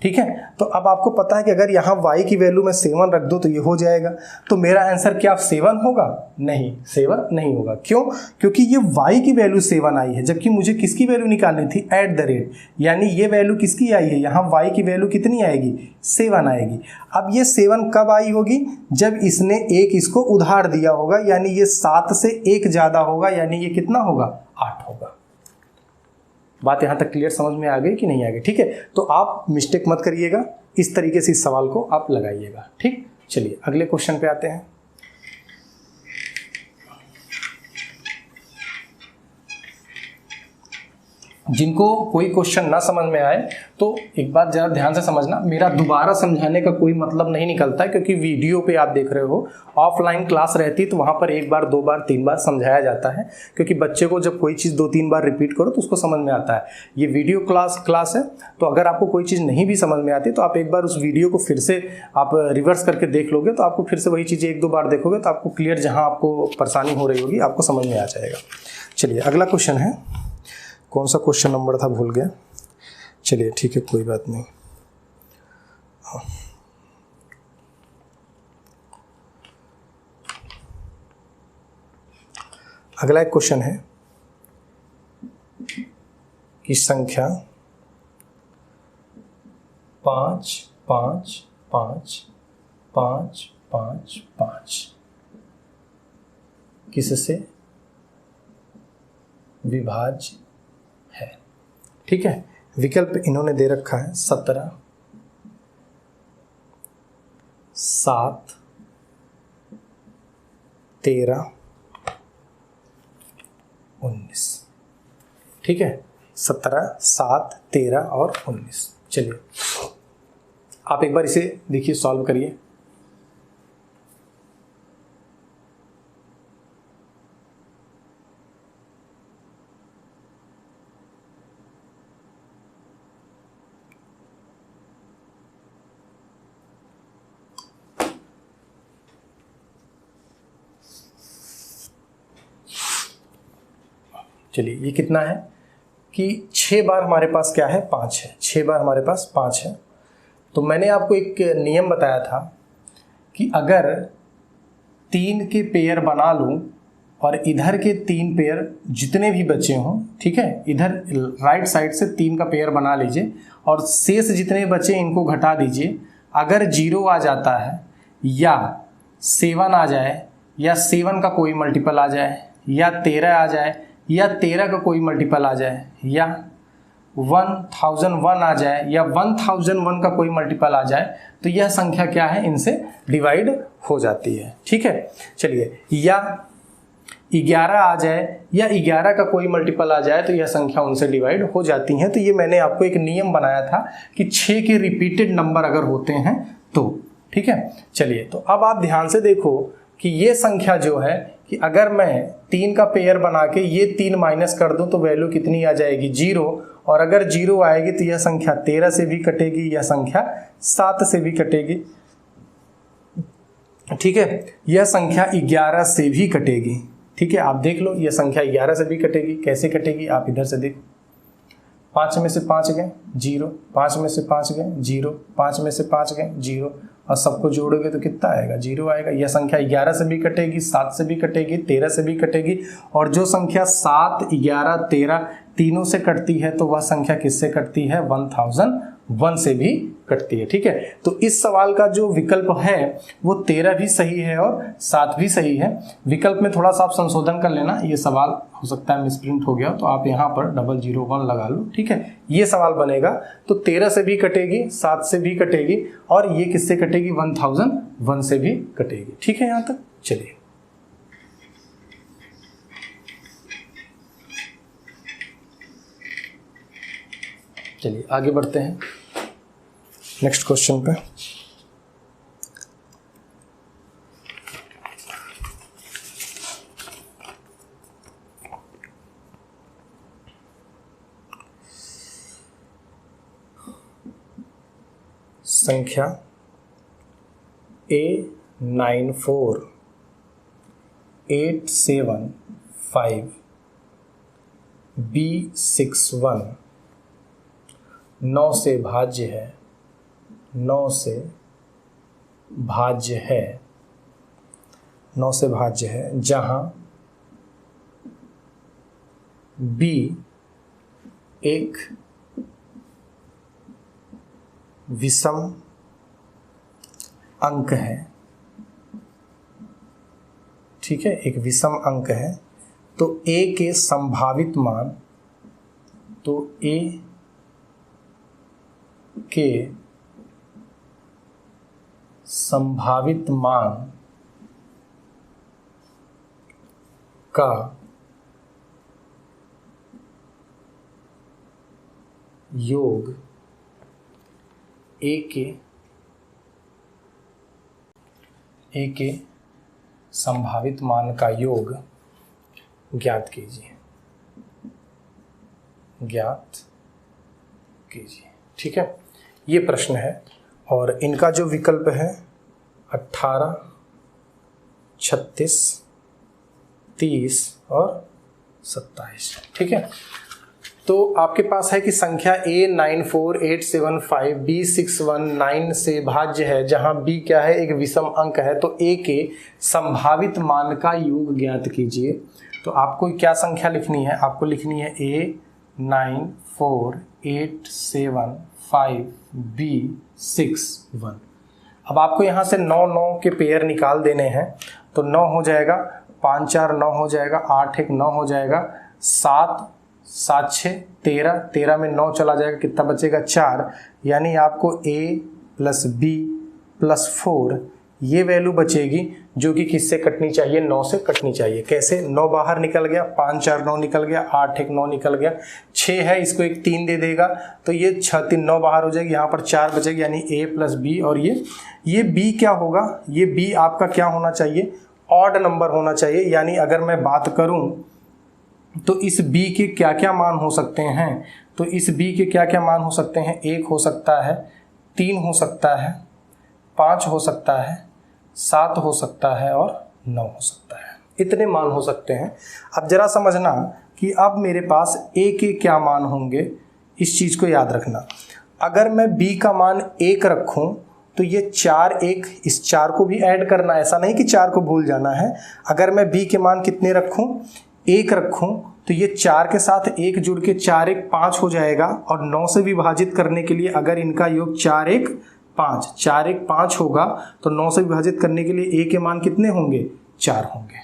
ठीक है, तो अब आपको पता है कि अगर यहाँ y की वैल्यू में 7 रख दो तो ये हो जाएगा। तो मेरा आंसर क्या 7 होगा, नहीं 7 नहीं होगा। क्यों, क्योंकि ये y की वैल्यू 7 आई है, जबकि मुझे किसकी वैल्यू निकालनी थी, एट द रेट। यानी ये वैल्यू किसकी आई है, यहाँ y की वैल्यू कितनी आएगी, 7 आएगी। अब ये 7 कब आई होगी, जब इसने एक इसको उधार दिया होगा, यानी ये 7 से 1 ज़्यादा होगा, यानी ये कितना होगा, 8 होगा। बात यहाँ तक क्लियर समझ में आ गई कि नहीं आ गई। ठीक है, तो आप मिस्टेक मत करिएगा, इस तरीके से इस सवाल को आप लगाइएगा। ठीक, चलिए अगले क्वेश्चन पे आते हैं। जिनको कोई क्वेश्चन ना समझ में आए तो एक बात ज़रा ध्यान से समझना, मेरा दोबारा समझाने का कोई मतलब नहीं निकलता है, क्योंकि वीडियो पे आप देख रहे हो। ऑफलाइन क्लास रहती तो वहाँ पर 1 बार 2 बार 3 बार समझाया जाता है, क्योंकि बच्चे को जब कोई चीज़ 2-3 बार रिपीट करो तो उसको समझ में आता है। ये वीडियो क्लास है, तो अगर आपको कोई चीज़ नहीं भी समझ में आती तो आप एक बार उस वीडियो को फिर से आप रिवर्स करके देख लोगे, तो आपको फिर से वही चीज़ें 1-2 बार देखोगे तो आपको क्लियर, जहाँ आपको परेशानी हो रही होगी आपको समझ में आ जाएगा। चलिए अगला क्वेश्चन है, कौन सा क्वेश्चन नंबर था भूल गया, चलिए ठीक है कोई बात नहीं। अगला एक क्वेश्चन है कि संख्या 5 5 5 5 5 5 किससे विभाज्य है। ठीक है, विकल्प इन्होंने दे रखा है 17 7 13 19। ठीक है, 17 7 13 और 19। चलिए आप एक बार इसे देखिए, सॉल्व करिए। चलिए ये कितना है कि 6 बार हमारे पास क्या है, 5 है। 6 बार हमारे पास 5 है। तो मैंने आपको एक नियम बताया था कि अगर 3 के पेयर बना लूँ और इधर के 3 पेयर जितने भी बचे हों, ठीक है, इधर राइट साइड से 3 का पेयर बना लीजिए और शेष जितने बचे इनको घटा दीजिए। अगर 0 आ जाता है या 7 आ जाए या 7 का कोई मल्टीपल आ जाए या 13 आ जाए या 13 का कोई मल्टीपल आ जाए या 1001 आ जाए या 1001 का कोई मल्टीपल आ जाए, तो यह संख्या क्या है, इनसे डिवाइड हो जाती है। ठीक है, चलिए, या 11 आ जाए या 11 का कोई मल्टीपल आ जाए तो यह संख्या उनसे डिवाइड हो जाती हैं। तो ये मैंने आपको एक नियम बनाया था कि 6 के रिपीटेड नंबर अगर होते हैं तो, ठीक है। चलिए, तो अब आप ध्यान से देखो कि ये संख्या जो है कि अगर मैं 3 का पेयर बना के ये 3 माइनस कर दूं तो वैल्यू कितनी आ जाएगी, 0। और अगर 0 आएगी तो यह संख्या 13 से भी कटेगी, यह संख्या 7 से भी कटेगी, ठीक है, यह संख्या 11 से भी कटेगी। ठीक है, आप देख लो, यह संख्या 11 से भी कटेगी। कैसे कटेगी, आप इधर से देखो, 5 में से 5 गए 0, 5 में से 5 गए 0, 5 में से 5 गए 0, और सबको जोड़ोगे तो कितना आएगा, 0 आएगा। यह संख्या 11 से भी कटेगी, 7 से भी कटेगी, 13 से भी कटेगी, और जो संख्या 7, 11, 13 तीनों से कटती है तो वह संख्या किससे कटती है, 1001 से भी कटती है। ठीक है, तो इस सवाल का जो विकल्प है वो 13 भी सही है और 7 भी सही है। विकल्प में थोड़ा सा आप संशोधन कर लेना, ये सवाल हो सकता है मिसप्रिंट हो गया, तो आप यहाँ पर 001 लगा लो। ठीक है, ये सवाल बनेगा तो 13 से भी कटेगी, 7 से भी कटेगी, और ये किससे कटेगी, 1001 से भी कटेगी। ठीक है, यहाँ तक। चलिए, आगे बढ़ते हैं नेक्स्ट क्वेश्चन पे। संख्या A94875 B61 9 से भाज्य है, 9 से भाज्य है, 9 से भाज्य है, जहाँ B एक विषम अंक है। ठीक है, एक विषम अंक है, तो A के संभावित मान, तो A के संभावित मान का योग A के संभावित मान का योग ज्ञात कीजिए, ज्ञात कीजिए। ठीक है, ये प्रश्न है और इनका जो विकल्प है 18, 36, 30 और 27। ठीक है, तो आपके पास है कि संख्या A94875 B61 9 से भाज्य है, जहां B क्या है, एक विषम अंक है, तो A के संभावित मान का योग ज्ञात कीजिए। तो आपको क्या संख्या लिखनी है, आपको लिखनी है A94875 B61। अब आपको यहाँ से 9 के पेयर निकाल देने हैं, तो 9 हो जाएगा, 5 4 9 हो जाएगा, 8 1 9 हो जाएगा, 7 7 6 13, 13 में 9 चला जाएगा, कितना बचेगा, 4। यानी आपको A प्लस B प्लस 4 ये वैल्यू बचेगी, जो कि किससे कटनी चाहिए, 9 से कटनी चाहिए। कैसे, 9 बाहर निकल गया, 5 4 9 निकल गया, 8 1 9 निकल गया, 6 है, इसको एक 3 दे देगा तो ये 6 3 9 बाहर हो जाएगी, यहाँ पर 4 बचेगी, यानी A प्लस B। और ये B क्या होगा, ये B आपका क्या होना चाहिए, ऑड नंबर होना चाहिए। यानी अगर मैं बात करूँ तो इस B के क्या क्या मान हो सकते हैं, तो इस B के क्या क्या मान हो सकते हैं, 1 हो सकता है, 3 हो सकता है, 5 हो सकता है, 7 हो सकता है और 9 हो सकता है। इतने मान हो सकते हैं। अब जरा समझना कि अब मेरे पास A के क्या मान होंगे, इस चीज़ को याद रखना। अगर मैं B का मान 1 रखूं तो ये 4 1 इस 4 को भी ऐड करना है, ऐसा नहीं कि 4 को भूल जाना है। अगर मैं b के मान कितने रखूं, 1 रखूं, तो ये 4 के साथ 1 जुड़ के 4 1 5 हो जाएगा। और 9 से विभाजित करने के लिए अगर इनका योग 4 1 5 4 1 5 होगा, तो 9 से विभाजित करने के लिए a के मान कितने होंगे, 4 होंगे,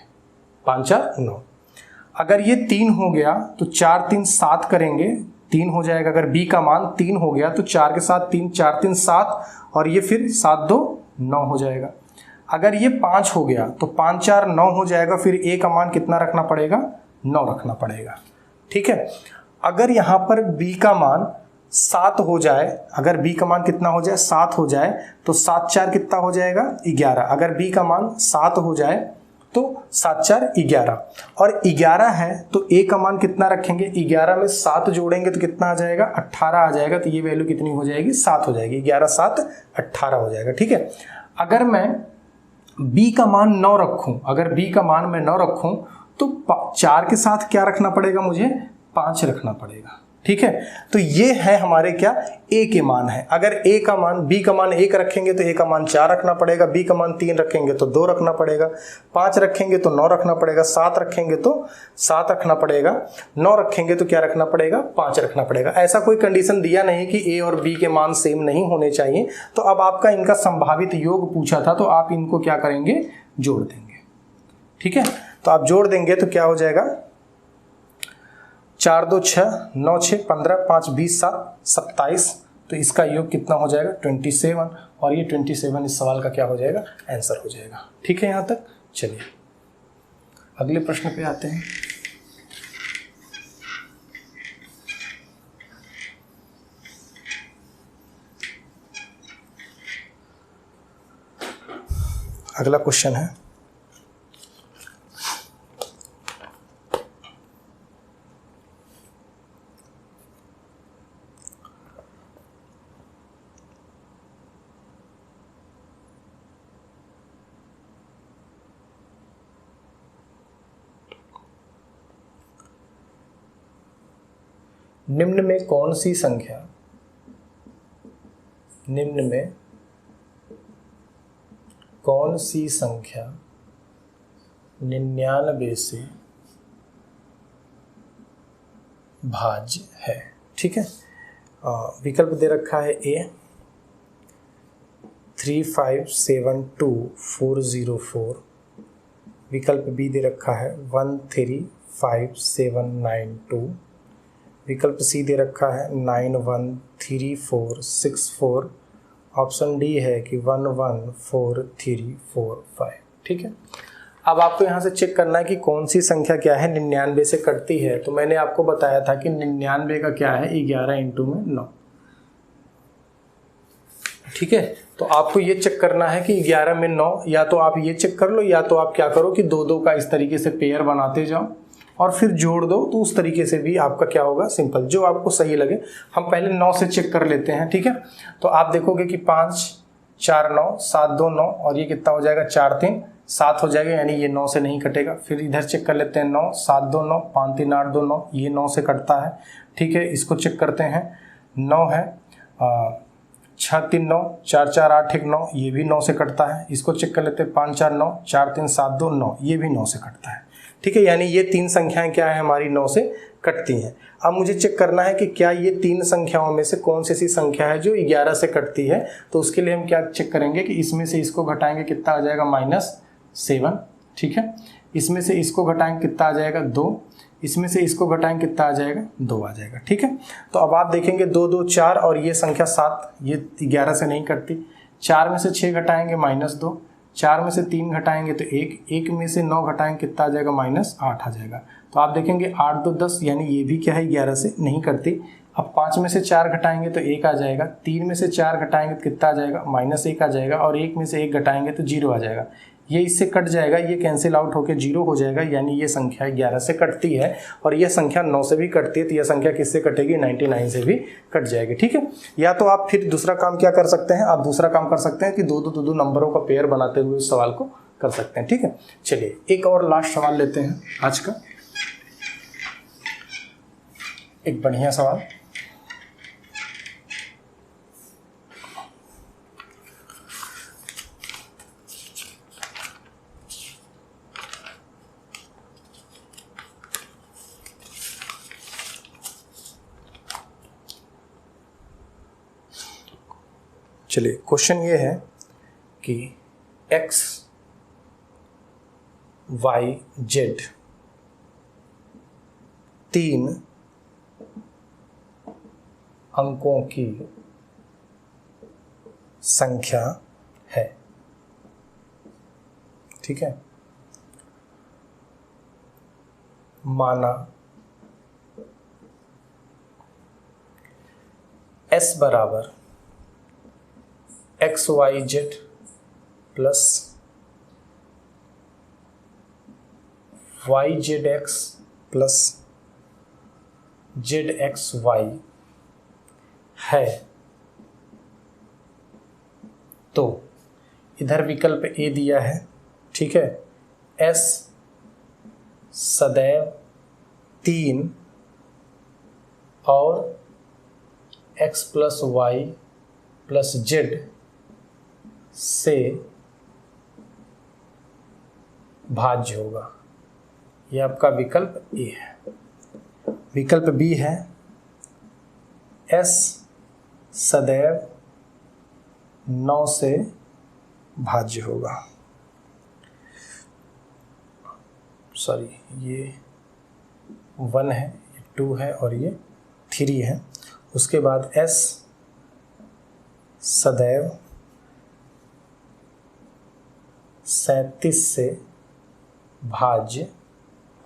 5 4 9। अगर ये 3 हो गया तो 4 3 7 करेंगे, 3 हो जाएगा। अगर b का मान 3 हो गया तो 4 के साथ 3 4 3 7, और ये फिर 7 2 9 हो जाएगा। अगर ये 5 हो गया तो 5 4 9 हो जाएगा, फिर a का मान कितना रखना पड़ेगा, 9 रखना पड़ेगा। ठीक है। अगर यहाँ पर b का मान 7 हो जाए, अगर b का मान कितना हो जाए, 7 हो जाए, तो 7 4 कितना हो जाएगा, 11। अगर b का मान 7 हो जाए तो 7 4 11, और 11 है तो a का मान कितना रखेंगे, 11 में 7 जोड़ेंगे तो कितना आ जाएगा, 18 आ जाएगा। तो ये वैल्यू कितनी हो जाएगी, 7 हो जाएगी, 11 7 18 हो जाएगा। ठीक है। अगर मैं b का मान 9 रखूं, अगर b का मान मैं 9 रखूं, तो 4 के साथ क्या रखना पड़ेगा, मुझे 5 रखना पड़ेगा। ठीक है। तो ये है हमारे क्या, a के मान है। अगर a का मान, b का मान 1 रखेंगे तो a का मान 4 रखना पड़ेगा, b का मान 3 रखेंगे तो 2 रखना पड़ेगा, 5 रखेंगे तो 9 रखना पड़ेगा, 7 रखेंगे तो 7 रखना पड़ेगा, 9 रखेंगे तो क्या रखना पड़ेगा, 5 रखना पड़ेगा। ऐसा कोई कंडीशन दिया नहीं कि a और b के मान सेम नहीं होने चाहिए। तो अब आपका इनका संभावित योग पूछा था, तो आप इनको क्या करेंगे, जोड़ देंगे। ठीक है। तो आप जोड़ देंगे तो क्या हो जाएगा, 4 2 6 9 6 15 5 20 7 27। तो इसका योग कितना हो जाएगा, 27। और ये 27 इस सवाल का क्या हो जाएगा, आंसर हो जाएगा। ठीक है यहाँ तक। चलिए अगले प्रश्न पे आते हैं। अगला क्वेश्चन है, निम्न में कौन सी संख्या, निम्न में कौन सी संख्या 99 से भाज्य है। ठीक है। विकल्प दे रखा है ए 3572404, विकल्प बी दे रखा है 135792, विकल्प सी दे रखा है 913464, ऑप्शन डी है कि 114345। ठीक है। अब आपको यहाँ से चेक करना है कि कौन सी संख्या क्या है 99 से कटती है। तो मैंने आपको बताया था कि 99 का क्या है, 11 इंटू में 9। ठीक है। तो आपको ये चेक करना है कि 11 में 9, या तो आप ये चेक कर लो, या तो आप क्या करो कि 2 2 का इस तरीके से पेयर बनाते जाओ और फिर जोड़ दो। तो उस तरीके से भी आपका क्या होगा, सिंपल, जो आपको सही लगे। हम पहले 9 से चेक कर लेते हैं। ठीक है। तो आप देखोगे कि 5 4 9 7 2 9, और ये कितना हो जाएगा, 4 3 7 हो जाएगा, यानी ये 9 से नहीं कटेगा। फिर इधर चेक कर लेते हैं 9 7 2 9 5 3 8 2 9, ये 9 से कटता है। ठीक है। इसको चेक करते हैं, 9 है, 6 3 9 4 4 8 1 9, ये भी 9 से कटता है। इसको चेक कर लेते हैं 5 4 9 4 3 7 2 9, ये भी 9 से कटता है। ठीक है। यानी ये 3 संख्याएं क्या है, हमारी 9 से कटती हैं। अब मुझे चेक करना है कि क्या ये 3 संख्याओं में से कौन सी ऐसी संख्या है जो 11 से कटती है। तो उसके लिए हम क्या चेक करेंगे कि इसमें से इसको घटाएंगे, कितना आ जाएगा, -7। ठीक है। इसमें से इसको घटाएंगे, कितना आ जाएगा, 2। इसमें से इसको घटाएंगे, कितना आ जाएगा, 2 आ जाएगा। ठीक है। तो अब आप देखेंगे 2 2 4, और ये संख्या 7, ये 11 से नहीं कटती। 4 में से 6 घटाएंगे, -2। 4 में से 3 घटाएंगे तो 1, 1 में से 9 घटाएंगे, कितना आ जाएगा, -8 आ जाएगा। तो आप देखेंगे 8 2 10, यानी ये भी क्या है, 11 से नहीं करती। अब 5 में से 4 घटाएंगे तो 1 आ जाएगा। 3 में से 4 घटाएंगे तो कितना आ जाएगा, -1 आ जाएगा। और 1 में से 1 घटाएंगे तो 0 आ जाएगा। ये इससे कट जाएगा, ये कैंसिल आउट होकर 0 हो जाएगा, यानी ये संख्या 11 से कटती है। और यह संख्या 9 से भी कटती है, तो यह संख्या किससे कटेगी, 99 से भी कट जाएगी। ठीक है। या तो आप फिर दूसरा काम क्या कर सकते हैं, आप दूसरा काम कर सकते हैं कि 2 2 2 नंबरों का पेयर बनाते हुए इस सवाल को कर सकते हैं। ठीक है। चलिए एक और लास्ट सवाल लेते हैं आज का, एक बढ़िया सवाल। चलिए क्वेश्चन ये है कि x y z 3 अंकों की संख्या है। ठीक है, माना s बराबर x y z plus y z x plus z x y है, तो इधर विकल्प ए दिया है। ठीक है, s सदैव 3 और x plus y plus z से भाज्य होगा। यह आपका विकल्प ए है। विकल्प बी है s सदैव 9 से भाज्य होगा। सॉरी, ये 1 है, ये 2 है और ये 3 है। उसके बाद s सदैव 37 से भाज्य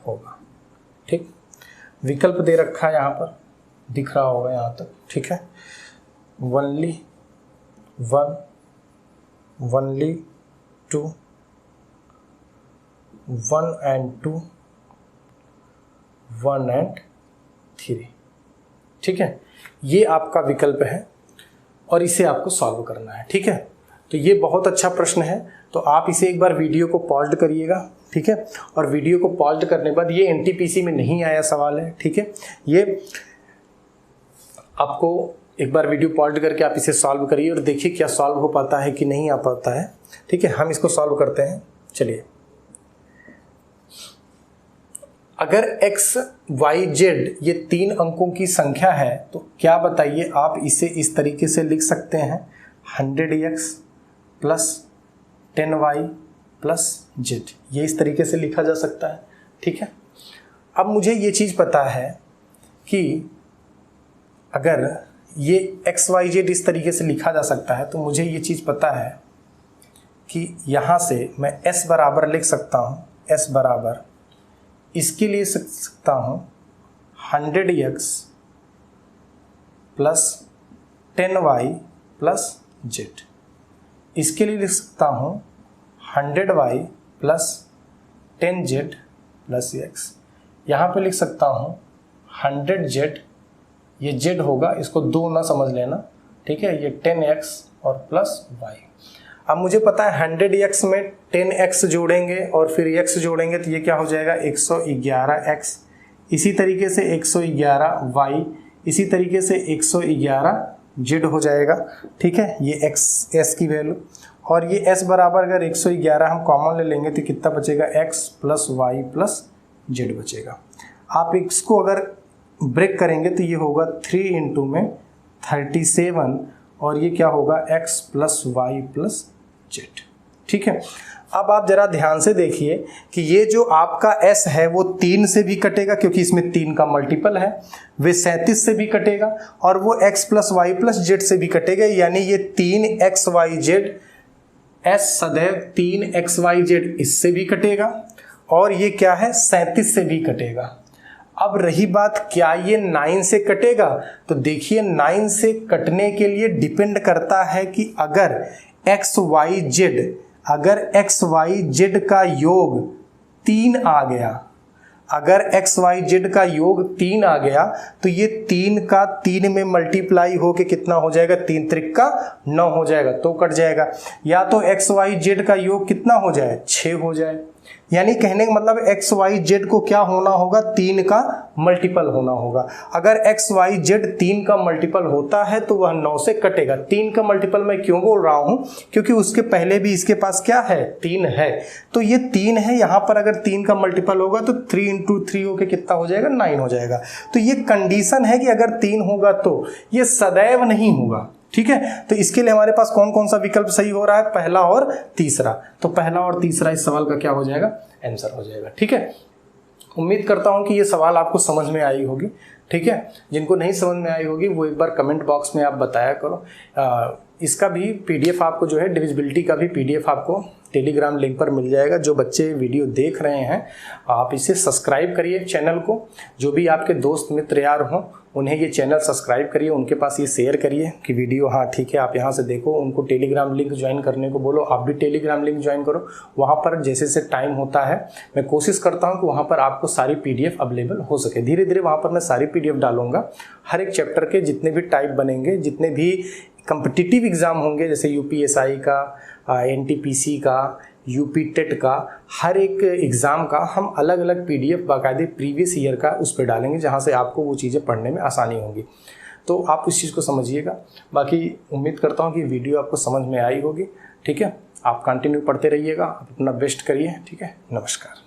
होगा। ठीक, विकल्प दे रखा है यहाँ पर, दिख रहा होगा यहाँ तक। ठीक है, ओनली 1, ओनली 2, 1 and 2, 1 and 3। ठीक है, ये आपका विकल्प है और इसे आपको सॉल्व करना है। ठीक है, तो ये बहुत अच्छा प्रश्न है, तो आप इसे एक बार वीडियो को पॉज करिएगा। ठीक है, और वीडियो को पॉज करने के बाद, ये एनटीपीसी में नहीं आया सवाल है। ठीक है, ये आपको एक बार वीडियो पॉज करके आप इसे सॉल्व करिए और देखिए क्या सॉल्व हो पाता है कि नहीं आ पाता है। ठीक है, हम इसको सॉल्व करते हैं। चलिए, अगर x, y, z ये 3 अंकों की संख्या है तो क्या बताइए, आप इसे इस तरीके से लिख सकते हैं 100x plus 10y plus z। ये इस तरीके से लिखा जा सकता है। ठीक है, अब मुझे ये चीज़ पता है कि अगर ये x, y, z इस तरीके से लिखा जा सकता है, तो मुझे ये चीज़ पता है कि यहाँ से मैं s बराबर लिख सकता हूँ। s बराबर इसके लिए लिख सकता हूँ 100x plus 10y plus z। इसके लिए लिख सकता हूँ 100y plus 10z plus x। यहाँ पे लिख सकता हूँ 100z, ये z होगा, इसको 2 ना समझ लेना। ठीक है, ये 10x और प्लस y। अब मुझे पता है 100x में 10x जोड़ेंगे और फिर x जोड़ेंगे तो ये क्या हो जाएगा 111x। इसी तरीके से 111y, इसी तरीके से 111z हो जाएगा। ठीक है, ये s की वैल्यू, और ये s बराबर अगर 111 हम कॉमन ले लेंगे तो कितना बचेगा, x plus y plus z बचेगा। आप इसको अगर ब्रेक करेंगे तो ये होगा 3 इंटू में 37 और ये क्या होगा x plus y plus z. ठीक है, अब आप जरा ध्यान से देखिए कि ये जो आपका s है वो 3 से भी कटेगा क्योंकि इसमें 3 का मल्टीपल है, वे 37 से भी कटेगा और वो x plus y plus z से भी कटेगा, यानी ये 3x y z, s सदैव 3x y z इससे भी कटेगा और ये क्या है 37 से भी कटेगा। अब रही बात क्या ये 9 से कटेगा, तो देखिए 9 से कटने के लिए डिपेंड करता है कि अगर x y z, अगर x y z का योग 3 आ गया, अगर x y z का योग 3 आ गया तो ये 3 का 3 में मल्टीप्लाई होके कितना हो जाएगा, 3 त्रिक का 9 हो जाएगा, तो कट जाएगा। या तो x y z का योग कितना हो जाए, 6 हो जाए। यानी कहने का मतलब एक्स वाई जेड को क्या होना होगा, 3 का मल्टीपल होना होगा। अगर एक्स वाई जेड 3 का मल्टीपल होता है तो वह 9 से कटेगा। 3 का मल्टीपल मैं क्यों बोल रहा हूं, क्योंकि उसके पहले भी इसके पास क्या है, 3 है, तो ये 3 है। यहां पर अगर 3 का मल्टीपल होगा तो 3 इंटू 3 होके कितना हो जाएगा, 9 हो जाएगा। तो ये कंडीशन है कि अगर 3 होगा तो ये सदैव नहीं होगा, ठीक है। तो इसके लिए हमारे पास कौन कौन सा विकल्प सही हो रहा है, पहला और तीसरा। तो पहला और तीसरा इस सवाल का क्या हो जाएगा, आंसर हो जाएगा। ठीक है, उम्मीद करता हूं कि ये सवाल आपको समझ में आई होगी। ठीक है, जिनको नहीं समझ में आई होगी वो एक बार कमेंट बॉक्स में आप बताया करो। इसका भी पीडीएफ आपको जो है, डिविजिबिलिटी का भी पीडीएफ आपको टेलीग्राम लिंक पर मिल जाएगा। जो बच्चे वीडियो देख रहे हैं आप इसे सब्सक्राइब करिए चैनल को। जो भी आपके दोस्त मित्र यार हों उन्हें ये चैनल सब्सक्राइब करिए, उनके पास ये शेयर करिए कि वीडियो हाँ ठीक है आप यहाँ से देखो। उनको टेलीग्राम लिंक ज्वाइन करने को बोलो, आप भी टेलीग्राम लिंक ज्वाइन करो। वहाँ पर जैसे जैसे टाइम होता है मैं कोशिश करता हूँ कि वहाँ पर आपको सारी पीडीएफ अवेलेबल हो सके। धीरे धीरे वहाँ पर मैं सारी पीडीएफ डालूंगा। हर एक चैप्टर के जितने भी टाइप बनेंगे, जितने भी कम्पिटिटिव एग्ज़ाम होंगे, जैसे यूपीएसआई का, एनटीपीसी का, यूपी टेट का, हर एक एग्ज़ाम का हम अलग अलग पीडीएफ बाकायदे प्रीवियस ईयर का उस पर डालेंगे, जहाँ से आपको वो चीज़ें पढ़ने में आसानी होगी। तो आप इस चीज़ को समझिएगा। बाकी उम्मीद करता हूँ कि वीडियो आपको समझ में आई होगी। ठीक है, आप कंटिन्यू पढ़ते रहिएगा, अपना बेस्ट करिए। ठीक है, नमस्कार।